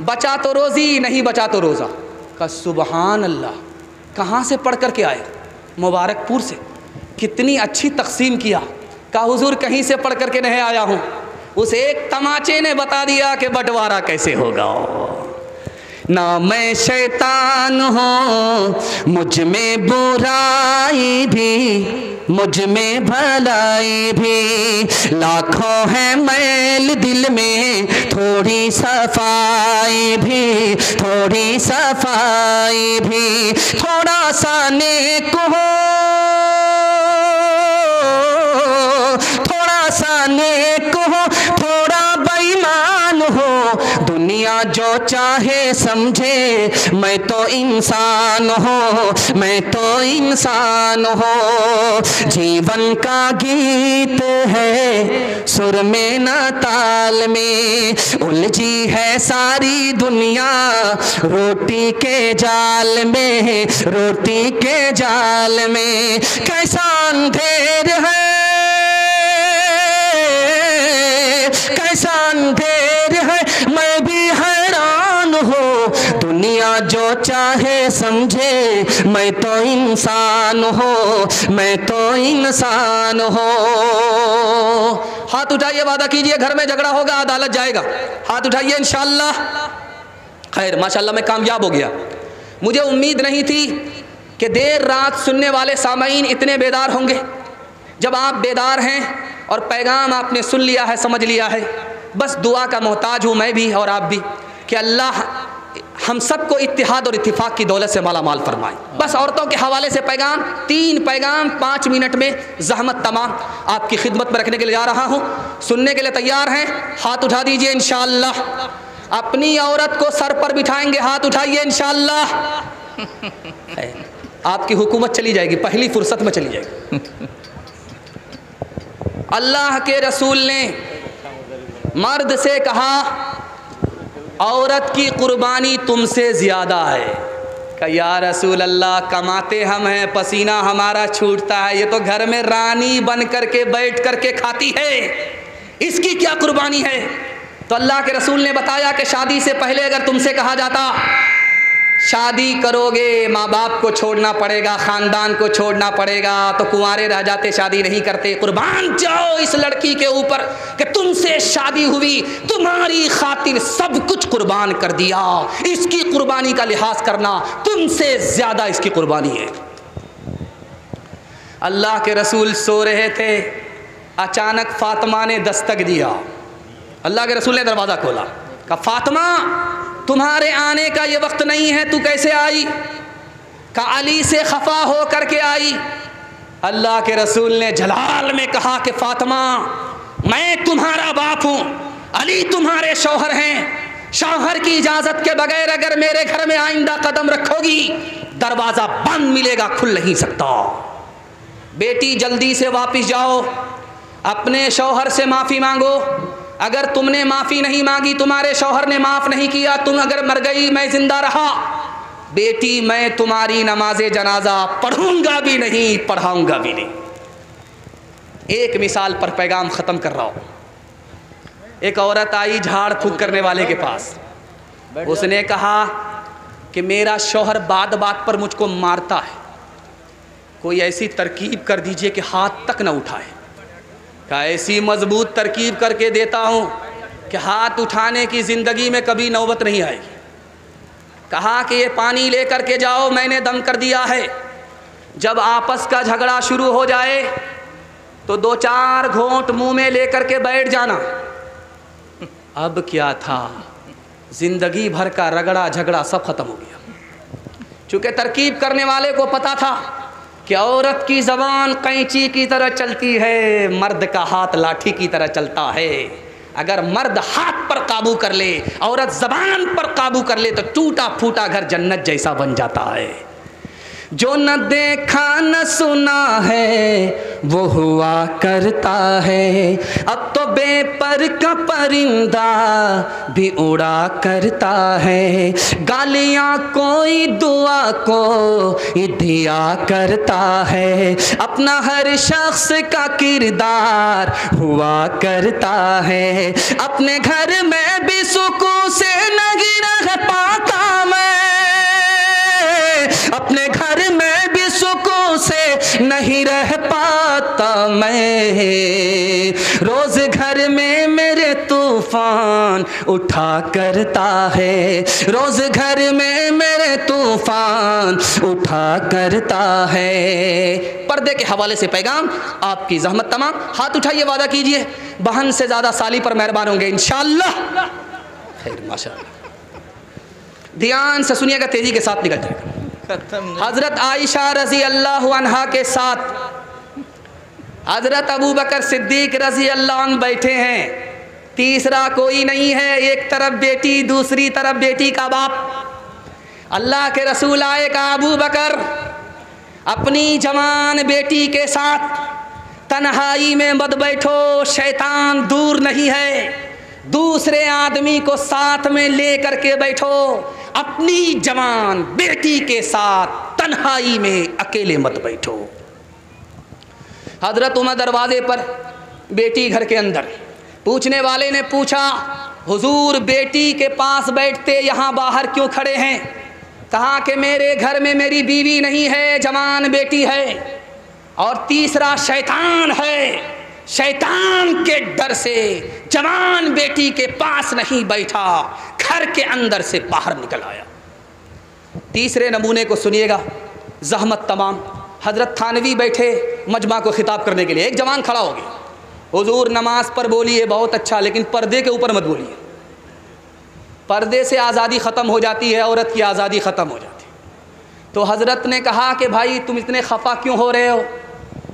बचा तो रोज़ी, नहीं बचा तो रोज़ा। कहा सुबहान अल्लाह, कहाँ से पढ़ कर के आए? मुबारकपुर से। कितनी अच्छी तकसीम किया। कहा हुजूर कहीं से पढ़ कर के नहीं आया हूँ, उस एक तमाचे ने बता दिया कि बंटवारा कैसे होगा। ना मैं शैतान हूँ, मुझ में बुराई भी, मुझ में भलाई भी, लाखों है मैल दिल में, थोड़ी सफाई भी, थोड़ी सफाई भी, थोड़ा सा नेक हो, थोड़ा सा नेक हो, थोड़ा बेईमान हो, दुनिया जो चाहे समझे, मैं तो इंसान हूँ, मैं तो इंसान हूँ। जीवन का गीत है सुर में न ताल में, उलझी है सारी दुनिया रोटी के जाल में, रोटी के जाल में। कैसा अंधेर है, कैसा अंधेर है, मैं भी हैरान हूँ। दुनिया जो चाहे समझे, मैं तो इंसान हूँ, मैं तो इंसान हूँ। हाथ उठाइए, वादा कीजिए घर में झगड़ा होगा अदालत जाएगा। हाथ उठाइए इंशाअल्लाह। खैर माशाअल्लाह मैं कामयाब हो गया। मुझे उम्मीद नहीं थी कि देर रात सुनने वाले सामईन इतने बेदार होंगे। जब आप बेदार हैं और पैगाम आपने सुन लिया है, समझ लिया है, बस दुआ का मोहताज हूँ मैं भी और आप भी कि अल्लाह हम सबको इत्तिहाद और इत्तिफाक की दौलत से माला माल फरमाए। बस औरतों के हवाले से पैगाम, 3 पैगाम 5 मिनट में ज़हमत तमाम आपकी खिदमत में रखने के लिए जा रहा हूँ। सुनने के लिए तैयार हैं? हाथ उठा दीजिए इंशाअल्लाह। अपनी औरत को सर पर बिठाएंगे, हाथ उठाइए इंशाअल्लाह। आपकी हुकूमत चली जाएगी, पहली फुर्सत में चली जाएगी। अल्लाह के रसूल ने मर्द से कहा औरत की कुर्बानी तुमसे ज़्यादा है। कहा या रसूल अल्लाह, कमाते हम हैं, पसीना हमारा छूटता है, ये तो घर में रानी बन करके बैठ करके खाती है, इसकी क्या कुर्बानी है? तो अल्लाह के रसूल ने बताया कि शादी से पहले अगर तुमसे कहा जाता शादी करोगे, माँ बाप को छोड़ना पड़ेगा, ख़ानदान को छोड़ना पड़ेगा, तो कुंवारे रह जाते, शादी नहीं करते। कुर्बान जाओ इस लड़की के ऊपर कि तुमसे शादी हुई, तुम्हारी खातिर सब कुछ कुर्बान कर दिया, इसकी कुर्बानी का लिहाज करना, तुमसे ज़्यादा इसकी कुर्बानी है। अल्लाह के रसूल सो रहे थे, अचानक फ़ातिमा ने दस्तक दिया। अल्लाह के रसूल ने दरवाज़ा खोला, कहा फ़ातिमा तुम्हारे आने का ये वक्त नहीं है, तू कैसे आई? कहा अली से खफा हो करके आई। अल्लाह के रसूल ने जलाल में कहा कि फ़ातिमा मैं तुम्हारा बाप हूँ, अली तुम्हारे शौहर हैं, शौहर की इजाज़त के बगैर अगर मेरे घर में आइंदा कदम रखोगी दरवाज़ा बंद मिलेगा, खुल नहीं सकता। बेटी जल्दी से वापस जाओ, अपने शौहर से माफ़ी मांगो। अगर तुमने माफ़ी नहीं मांगी, तुम्हारे शौहर ने माफ़ नहीं किया, तुम अगर मर गई मैं ज़िंदा रहा, बेटी मैं तुम्हारी नमाज जनाजा पढ़ूंगा भी नहीं, पढ़ाऊंगा भी नहीं। एक मिसाल पर पैगाम ख़त्म कर रहा हूँ। एक औरत आई झाड़ फूक करने वाले के पास, उसने कहा कि मेरा शौहर बात बात पर मुझको मारता है, कोई ऐसी तरकीब कर दीजिए कि हाथ तक न उठाए। कहा ऐसी मजबूत तरकीब करके देता हूँ कि हाथ उठाने की ज़िंदगी में कभी नौबत नहीं आएगी। कहा कि ये पानी ले कर के जाओ, मैंने दम कर दिया है, जब आपस का झगड़ा शुरू हो जाए तो 2-4 घोंट मुंह में ले कर के बैठ जाना। अब क्या था, ज़िंदगी भर का रगड़ा झगड़ा सब ख़त्म हो गया। चूँकि तरकीब करने वाले को पता था कि औरत की ज़बान कैंची की तरह चलती है, मर्द का हाथ लाठी की तरह चलता है। अगर मर्द हाथ पर काबू कर ले, औरत ज़बान पर काबू कर ले, तो टूटा फूटा घर जन्नत जैसा बन जाता है। जो न देखा न सुना है वो हुआ करता है, अब तो बेपर का परिंदा भी उड़ा करता है। गालियाँ कोई दुआ को दिया करता है, अपना हर शख्स का किरदार हुआ करता है। अपने घर में भी सुकून से नहीं रह पाता मैं, अपने घर में भी सुकून से नहीं रह पाता मैं। रोज घर में मेरे तूफान उठा करता है, रोज घर में मेरे तूफान उठा करता है। पर्दे के हवाले से पैगाम आपकी ज़हमत तमाम। हाथ उठाइए, वादा कीजिए बहन से ज़्यादा साली पर मेहरबान होंगे इंशाअल्लाह। खैर माशाअल्लाह। ध्यान से सुनिएगा, तेज़ी के साथ निकल जाएगा। हज़रत आयशा रज़ी अल्लाह अन्हा के साथ हज़रत अबू बकर सिद्दीक रज़ी अल्लाह अन्हु बैठे हैं, तीसरा कोई नहीं है। एक तरफ बेटी, दूसरी तरफ बेटी का बाप। अल्लाह के रसूल आए, कहा अबू बकर अपनी जवान बेटी के साथ तन्हाई में मत बैठो, शैतान दूर नहीं है। दूसरे आदमी को साथ में ले करके बैठो, अपनी जवान बेटी के साथ तन्हाई में अकेले मत बैठो। हजरत उमर दरवाजे पर, बेटी घर के अंदर। पूछने वाले ने पूछा हुजूर बेटी के पास बैठते यहाँ बाहर क्यों खड़े हैं? कहा कि मेरे घर में मेरी बीवी नहीं है, जवान बेटी है, और तीसरा शैतान है। शैतान के डर से जवान बेटी के पास नहीं बैठा, घर के अंदर से बाहर निकल आया। तीसरे नमूने को सुनिएगा, ज़हमत तमाम। हज़रत थानवी बैठे मजमा को ख़िताब करने के लिए, एक जवान खड़ा हो गया, हुजूर नमाज पर बोलिए बहुत अच्छा, लेकिन पर्दे के ऊपर मत बोलिए, पर्दे से आज़ादी ख़त्म हो जाती है, औरत की आज़ादी ख़त्म हो जाती है। तो हज़रत ने कहा कि भाई तुम इतने खफा क्यों हो रहे हो?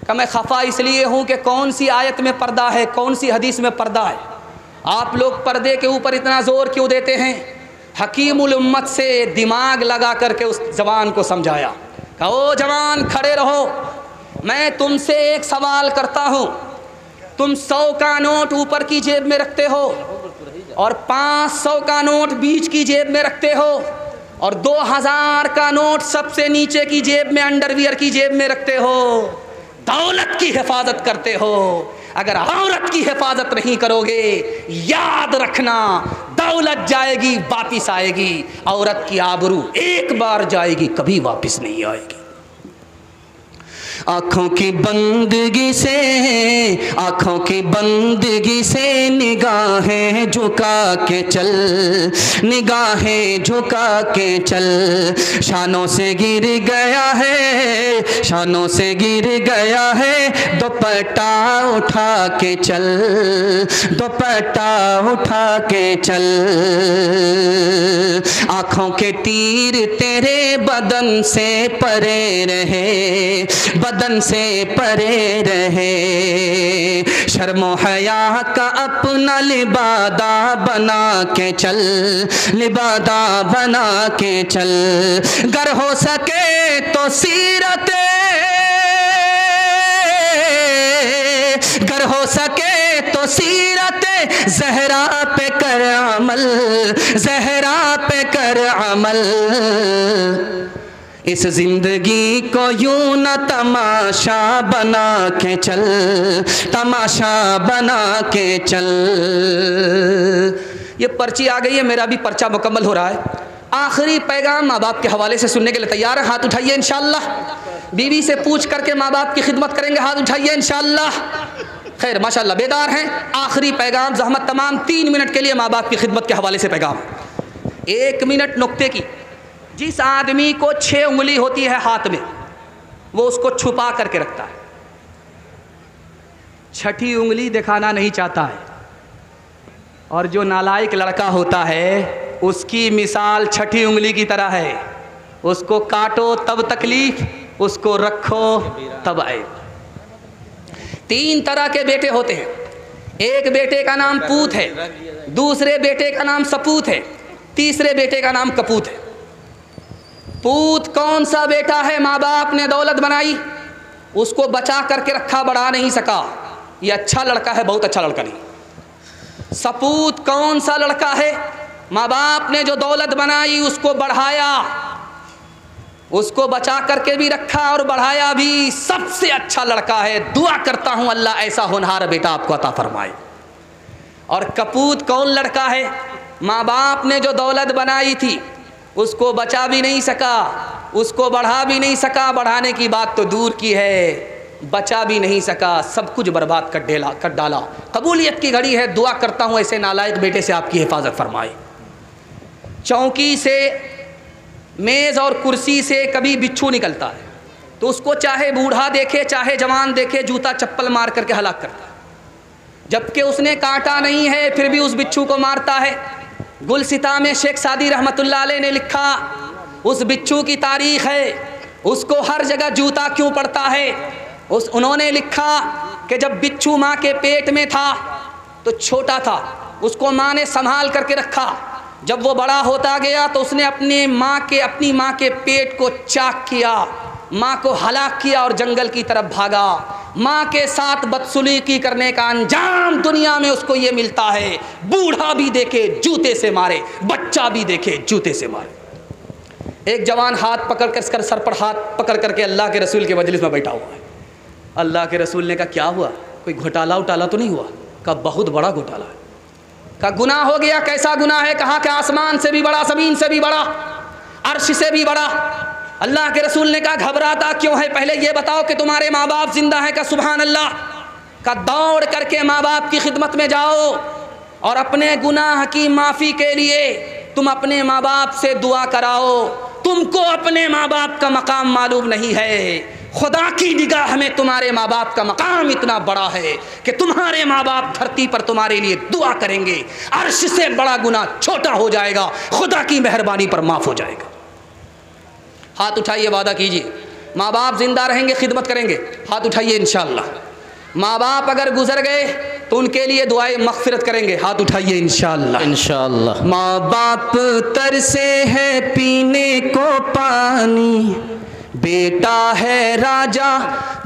कि मैं खफा इसलिए हूँ कि कौन सी आयत में पर्दा है, कौन सी हदीस में पर्दा है, आप लोग पर्दे के ऊपर इतना ज़ोर क्यों देते हैं? हकीमुल उम्मत से दिमाग लगा करके उस जवान को समझाया। कहा ओ जवान खड़े रहो, मैं तुमसे एक सवाल करता हूँ, तुम 100 का नोट ऊपर की जेब में रखते हो और 500 का नोट बीच की जेब में रखते हो और 2000 का नोट सबसे नीचे की जेब में, अंडरवियर की जेब में रखते हो, दौलत की हिफाजत करते हो। अगर औरत की हिफाजत नहीं करोगे, याद रखना दौलत जाएगी वापिस आएगी, औरत की आबरू एक बार जाएगी कभी वापिस नहीं आएगी। आँखों की बंदगी से, आँखों की बंदगी से निगाहें झुका के चल, निगाहें झुका के चल, शानों से गिर गया है, शानों से गिर गया है, दुपट्टा उठा के चल, दुपट्टा उठा के चल। आँखों के तीर तेरे बदन से परे रहे, बदन से परे रहे, शर्मो हया का अपना लिबादा बना के चल, लिबादा बना के चल। गर हो सके तो सीरते, गर हो सके तो सीरते ज़हरा पे कर अमल, ज़हरा पे कर अमल। इस जिंदगी को यूं न तमाशा बना के चल, तमाशा बना के चल। ये पर्ची आ गई है, मेरा भी पर्चा मुकम्मल हो रहा है। आखिरी पैगाम माँ बाप के हवाले से सुनने के लिए तैयार है? हाथ उठाइए इंशाअल्लाह। बीवी से पूछ करके माँ बाप की खिदमत करेंगे, हाथ उठाइए इंशाअल्लाह। खैर माशाअल्लाह बेदार हैं। आखिरी पैगाम ज़हमत तमाम 3 मिनट के लिए माँ बाप की खिदमत के हवाले से पैगाम। 1 मिनट नुक्ते की। जिस आदमी को 6 उंगली होती है हाथ में, वो उसको छुपा करके रखता है, 6ठी उंगली दिखाना नहीं चाहता है। और जो नालायक लड़का होता है उसकी मिसाल 6ठी उंगली की तरह है, उसको काटो तब तकलीफ, उसको रखो तब आए। 3 तरह के बेटे होते हैं। एक बेटे का नाम पूत है, दूसरे बेटे का नाम सपूत है, तीसरे बेटे का नाम कपूत है। पूत कौन सा बेटा है? माँ बाप ने दौलत बनाई, उसको बचा करके रखा, बढ़ा नहीं सका, ये अच्छा लड़का है, बहुत अच्छा लड़का नहीं। सपूत कौन सा लड़का है? माँ बाप ने जो दौलत बनाई उसको बढ़ाया, उसको बचा करके भी रखा और बढ़ाया भी, सबसे अच्छा लड़का है। दुआ करता हूँ अल्लाह ऐसा होनहार बेटा आपको अता फरमाए। और कपूत कौन लड़का है? माँ बाप ने जो दौलत बनाई थी उसको बचा भी नहीं सका, उसको बढ़ा भी नहीं सका, बढ़ाने की बात तो दूर की है, बचा भी नहीं सका, सब कुछ बर्बाद कर डाला। कबूलियत की घड़ी है, दुआ करता हूँ ऐसे नालायक बेटे से आपकी हिफाजत फरमाए। चौकी से, मेज़ और कुर्सी से कभी बिच्छू निकलता है तो उसको चाहे बूढ़ा देखे चाहे जवान देखे, जूता चप्पल मार करके हलाक करता है। जबकि उसने काटा नहीं है फिर भी उस बिच्छू को मारता है। गुलसिता में शेख सादी रहमतुल्लाह अलैह ने लिखा, उस बिच्छू की तारीख है, उसको हर जगह जूता क्यों पड़ता है। उन्होंने लिखा कि जब बिच्छू माँ के पेट में था तो छोटा था, उसको माँ ने संभाल करके रखा। जब वो बड़ा होता गया तो उसने अपनी माँ के पेट को चाक किया, माँ को हलाक किया और जंगल की तरफ भागा। माँ के साथ बदसलूकी करने का अंजाम दुनिया में उसको ये मिलता है। बूढ़ा भी देखे जूते से मारे, बच्चा भी देखे जूते से मारे। एक जवान हाथ पकड़ कर सर पर हाथ पकड़ करके अल्लाह के रसूल के मजलिस में बैठा हुआ है। अल्लाह के रसूल ने कहा क्या हुआ, कोई घोटाला उटाला तो नहीं हुआ? कहा बहुत बड़ा घोटाला है। कहा गुनाह हो गया, कैसा गुनाह है? कहा कि आसमान से भी बड़ा, ज़मीन से भी बड़ा, अर्श से भी बड़ा। अल्लाह के रसूल ने कहा घबराता क्यों है, पहले ये बताओ कि तुम्हारे माँ बाप जिंदा है? का सुभान अल्लाह। का दौड़ करके माँ बाप की खिदमत में जाओ और अपने गुनाह की माफ़ी के लिए तुम अपने माँ बाप से दुआ कराओ। तुमको अपने माँ बाप का मकाम मालूम नहीं है। खुदा की निगाह में तुम्हारे माँ बाप का मकाम इतना बड़ा है कि तुम्हारे माँ बाप धरती पर तुम्हारे लिए दुआ करेंगे, अर्श से बड़ा गुनाह छोटा हो जाएगा, खुदा की मेहरबानी पर माफ़ हो जाएगा। हाथ उठाइए, वादा कीजिए। माँ बाप जिंदा रहेंगे, खिदमत करेंगे, हाथ उठाइए इंशाअल्लाह। माँ बाप अगर गुजर गए तो उनके लिए दुआएं मग़फ़िरत करेंगे, हाथ उठाइए इंशाअल्लाह। इंशाअल्लाह। माँ बाप तरसे है पीने को पानी, बेटा है राजा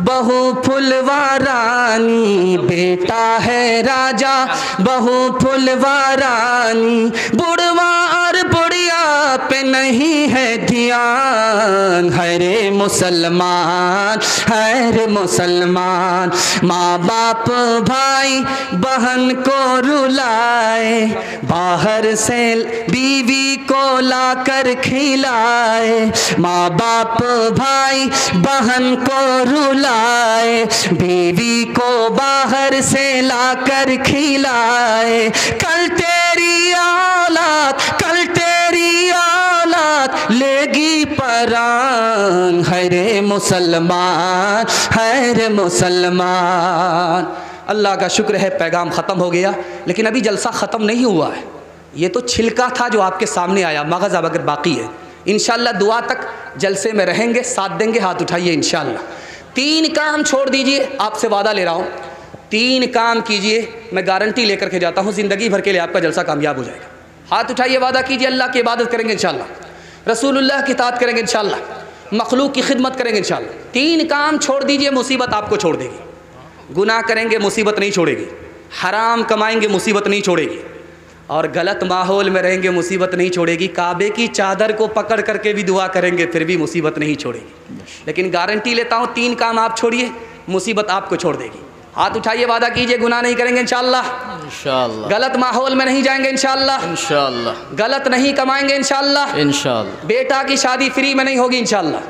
बहू फुलवारानी, बेटा है राजा बहू फुलवारानी, बुढ़वा और बुढ़िया पे नहीं है ध्यान, है रे मुसलमान, है रे मुसलमान। माँ बाप भाई बहन को रुलाए, बाहर से बीवी को लाकर खिलाए, माँ बाप भाई बहन को रुलाए, बीवी को बाहर से लाकर खिलाए, कल तेरी औलाद, कल तेरी औलाद लेगी परान, है रे मुसलमान, है रे मुसलमान। अल्लाह का शुक्र है पैगाम ख़त्म हो गया, लेकिन अभी जलसा ख़त्म नहीं हुआ है। ये तो छिलका था जो आपके सामने आया, मगज़ अब अगर बाकी है। इंशाअल्लाह दुआ तक जलसे में रहेंगे, साथ देंगे, हाथ उठाइए इंशाअल्लाह। 3 काम छोड़ दीजिए, आपसे वादा ले रहा हूँ, 3 काम कीजिए, मैं गारंटी लेकर के जाता हूँ, ज़िंदगी भर के लिए आपका जलसा कामयाब हो जाएगा। हाथ उठाइए, वादा कीजिए, अल्लाह की इबादत करेंगे इंशाअल्लाह, रसूलुल्लाह की इताअत करेंगे इंशाअल्लाह, मखलूक की खिदमत करेंगे इंशाअल्लाह। 3 काम छोड़ दीजिए, मुसीबत आपको छोड़ देगी। गुनाह करेंगे, मुसीबत नहीं छोड़ेगी। हराम कमाएंगे, मुसीबत नहीं छोड़ेगी। और गलत माहौल में रहेंगे, मुसीबत नहीं छोड़ेगी। काबे की चादर को पकड़ करके भी दुआ करेंगे, फिर भी मुसीबत नहीं छोड़ेगी। लेकिन गारंटी लेता हूँ, 3 काम आप छोड़िए, मुसीबत आपको छोड़ देगी। हाथ उठाइए, वादा कीजिए, गुनाह नहीं करेंगे इंशाअल्लाह, इंशाअल्लाह। गलत माहौल में नहीं जाएंगे इंशाअल्लाह, इंशाअल्लाह। गलत नहीं कमाएंगे इंशाअल्लाह, इंशाअल्लाह। बेटा की शादी फ्री में नहीं होगी इंशाअल्लाह।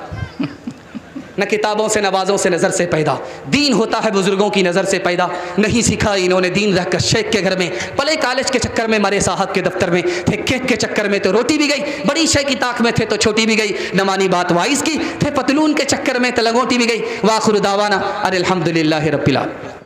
न किताबों से नवाज़ों से नज़र से पैदा, दीन होता है बुजुर्गों की नज़र से पैदा। नहीं सीखा इन्होंने दीन रहकर शेख के घर में, पले कॉलेज के चक्कर में, मरे साहब के दफ्तर में, थे केक के चक्कर में तो रोटी भी गई, बड़ी शे की ताक में थे तो छोटी भी गई, न मानी बात वाइस की, थे पतलून के चक्कर में तो लंगोटी भी गई। वाखिर दावाना अनिल हम्दुलिल्लाहि रब्बिल आलमीन।